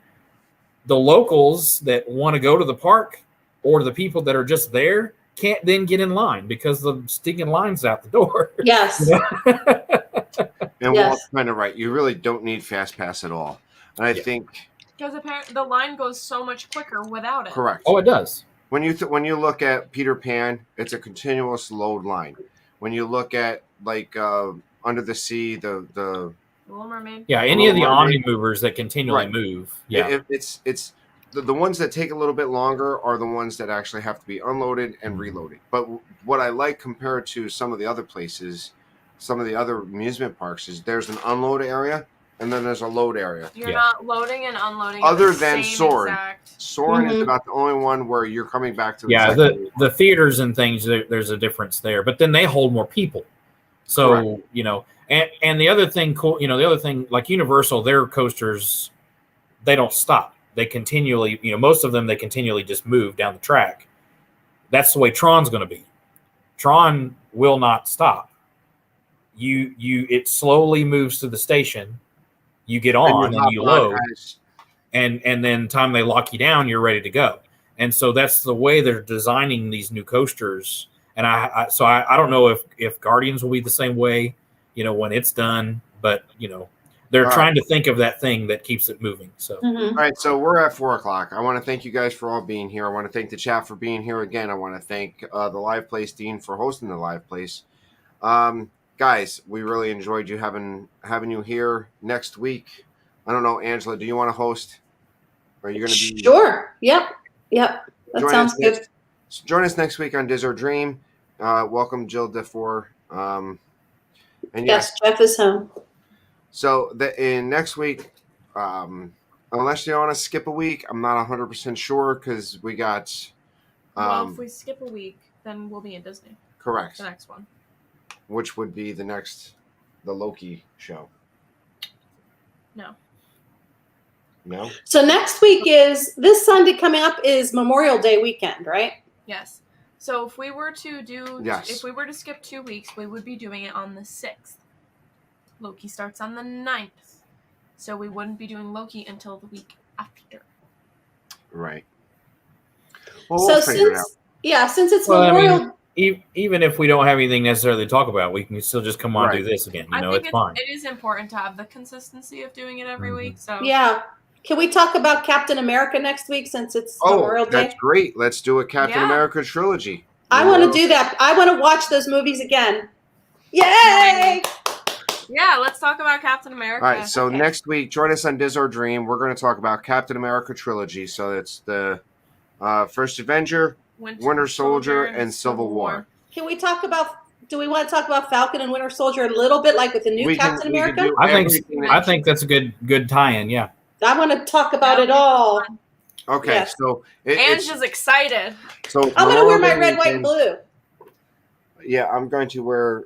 the locals that want to go to the park, or the people that are just there, can't then get in line because the stinking line's out the door.
Yes.
And Walt's kind of right. You really don't need Fast Pass at all. And I think
because the line goes so much quicker without it.
Correct.
Oh, it does.
When you look at Peter Pan, it's a continuous load line. When you look at like Under the Sea, the
Little Mermaid.
Yeah, any of the Omni movers that continually move. Yeah,
it's the ones that take a little bit longer are the ones that actually have to be unloaded and reloaded. But what I like compared to some of the other places, some of the other amusement parks, is there's an unload area and then there's a load area.
You're not loading and unloading.
Other than Soarin'. Soarin' is about the only one where you're coming back to
the theaters and things, there's a difference there. But then they hold more people. So, and the other thing, like Universal, their coasters, they don't stop. They continually, most of them, they continually just move down the track. That's the way Tron's going to be. Tron will not stop. It slowly moves to the station. You get on and you load, and then time they lock you down, you're ready to go. And so that's the way they're designing these new coasters. And I don't know if Guardians will be the same way, when it's done. But they're
All
trying to think of that thing that keeps it moving. So
Mhm.
All right, so we're at 4:00. I want to thank you guys for all being here. I want to thank the chat for being here again. I want to thank the Live Place Dean for hosting the Live Place. Guys, we really enjoyed you having you here next week. I don't know, Angela, do you want to host? Are you going to be
Sure. Yep. That
join
sounds
us
good.
join us next week on Diz or Dream. Welcome Jill DeFore. And
Yes, Jeff is home.
so in next week, unless you want to skip a week, I'm not 100% sure because we got.
Well, if we skip a week, then we'll be in Disney.
Correct.
The next one.
Which would be the Loki show.
No.
No?
So next week is this Sunday coming up is Memorial Day weekend, right?
Yes. So if we were to
Yes.
skip 2 weeks, we would be doing it on the 6th. Loki starts on the 9th. So we wouldn't be doing Loki until the week after.
Right. Well, we'll figure it out.
Since it's
Well, I
Memorial
mean, even if we don't have anything necessarily to talk about, we can still just come on and do this again. You know, it's fine.
It is important to have the consistency of doing it every week. So
Yeah. Can we talk about Captain America next week since it's Memorial Day?
That's great. Let's do a Captain America trilogy.
I want to do that. I want to watch those movies again. Yay!
Yeah, let's talk about Captain America.
All right, so next week, join us on Diz or Dream. We're going to talk about Captain America trilogy. So it's the First Avenger, Winter Soldier, and Civil War.
Can we talk about? Do we want to talk about Falcon and Winter Soldier a little bit, like with the new Captain America?
I think that's a good tie-in. Yeah.
I want to talk about it all.
Okay,
Yes.
so
Ange is excited.
So
I'm going to wear my red, white, and blue.
Yeah, I'm going to wear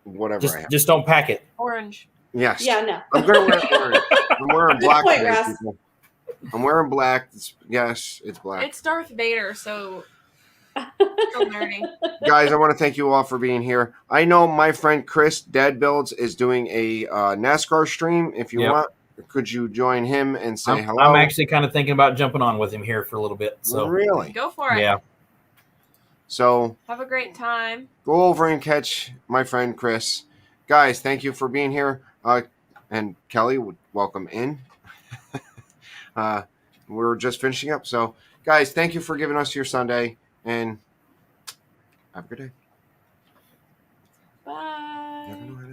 whatever I have.
Just don't pack it.
Orange.
Yes.
Yeah, no.
I'm going to wear orange. I'm wearing
Good
black
point,
today,
Russ.
people. I'm wearing black. Yes, it's black.
It's Darth Vader, so so nerdy.
Guys, I want to thank you all for being here. I know my friend Chris Dad Builds is doing a NASCAR stream. If you want, could you join him and say hello?
I'm actually kind of thinking about jumping on with him here for a little bit. So
really,
go for it.
Yeah.
So
have a great time.
Go over and catch my friend Chris. Guys, thank you for being here. And Kelly, welcome in. We're just finishing up. So, guys, thank you for giving us your Sunday. And have a good day.
Bye.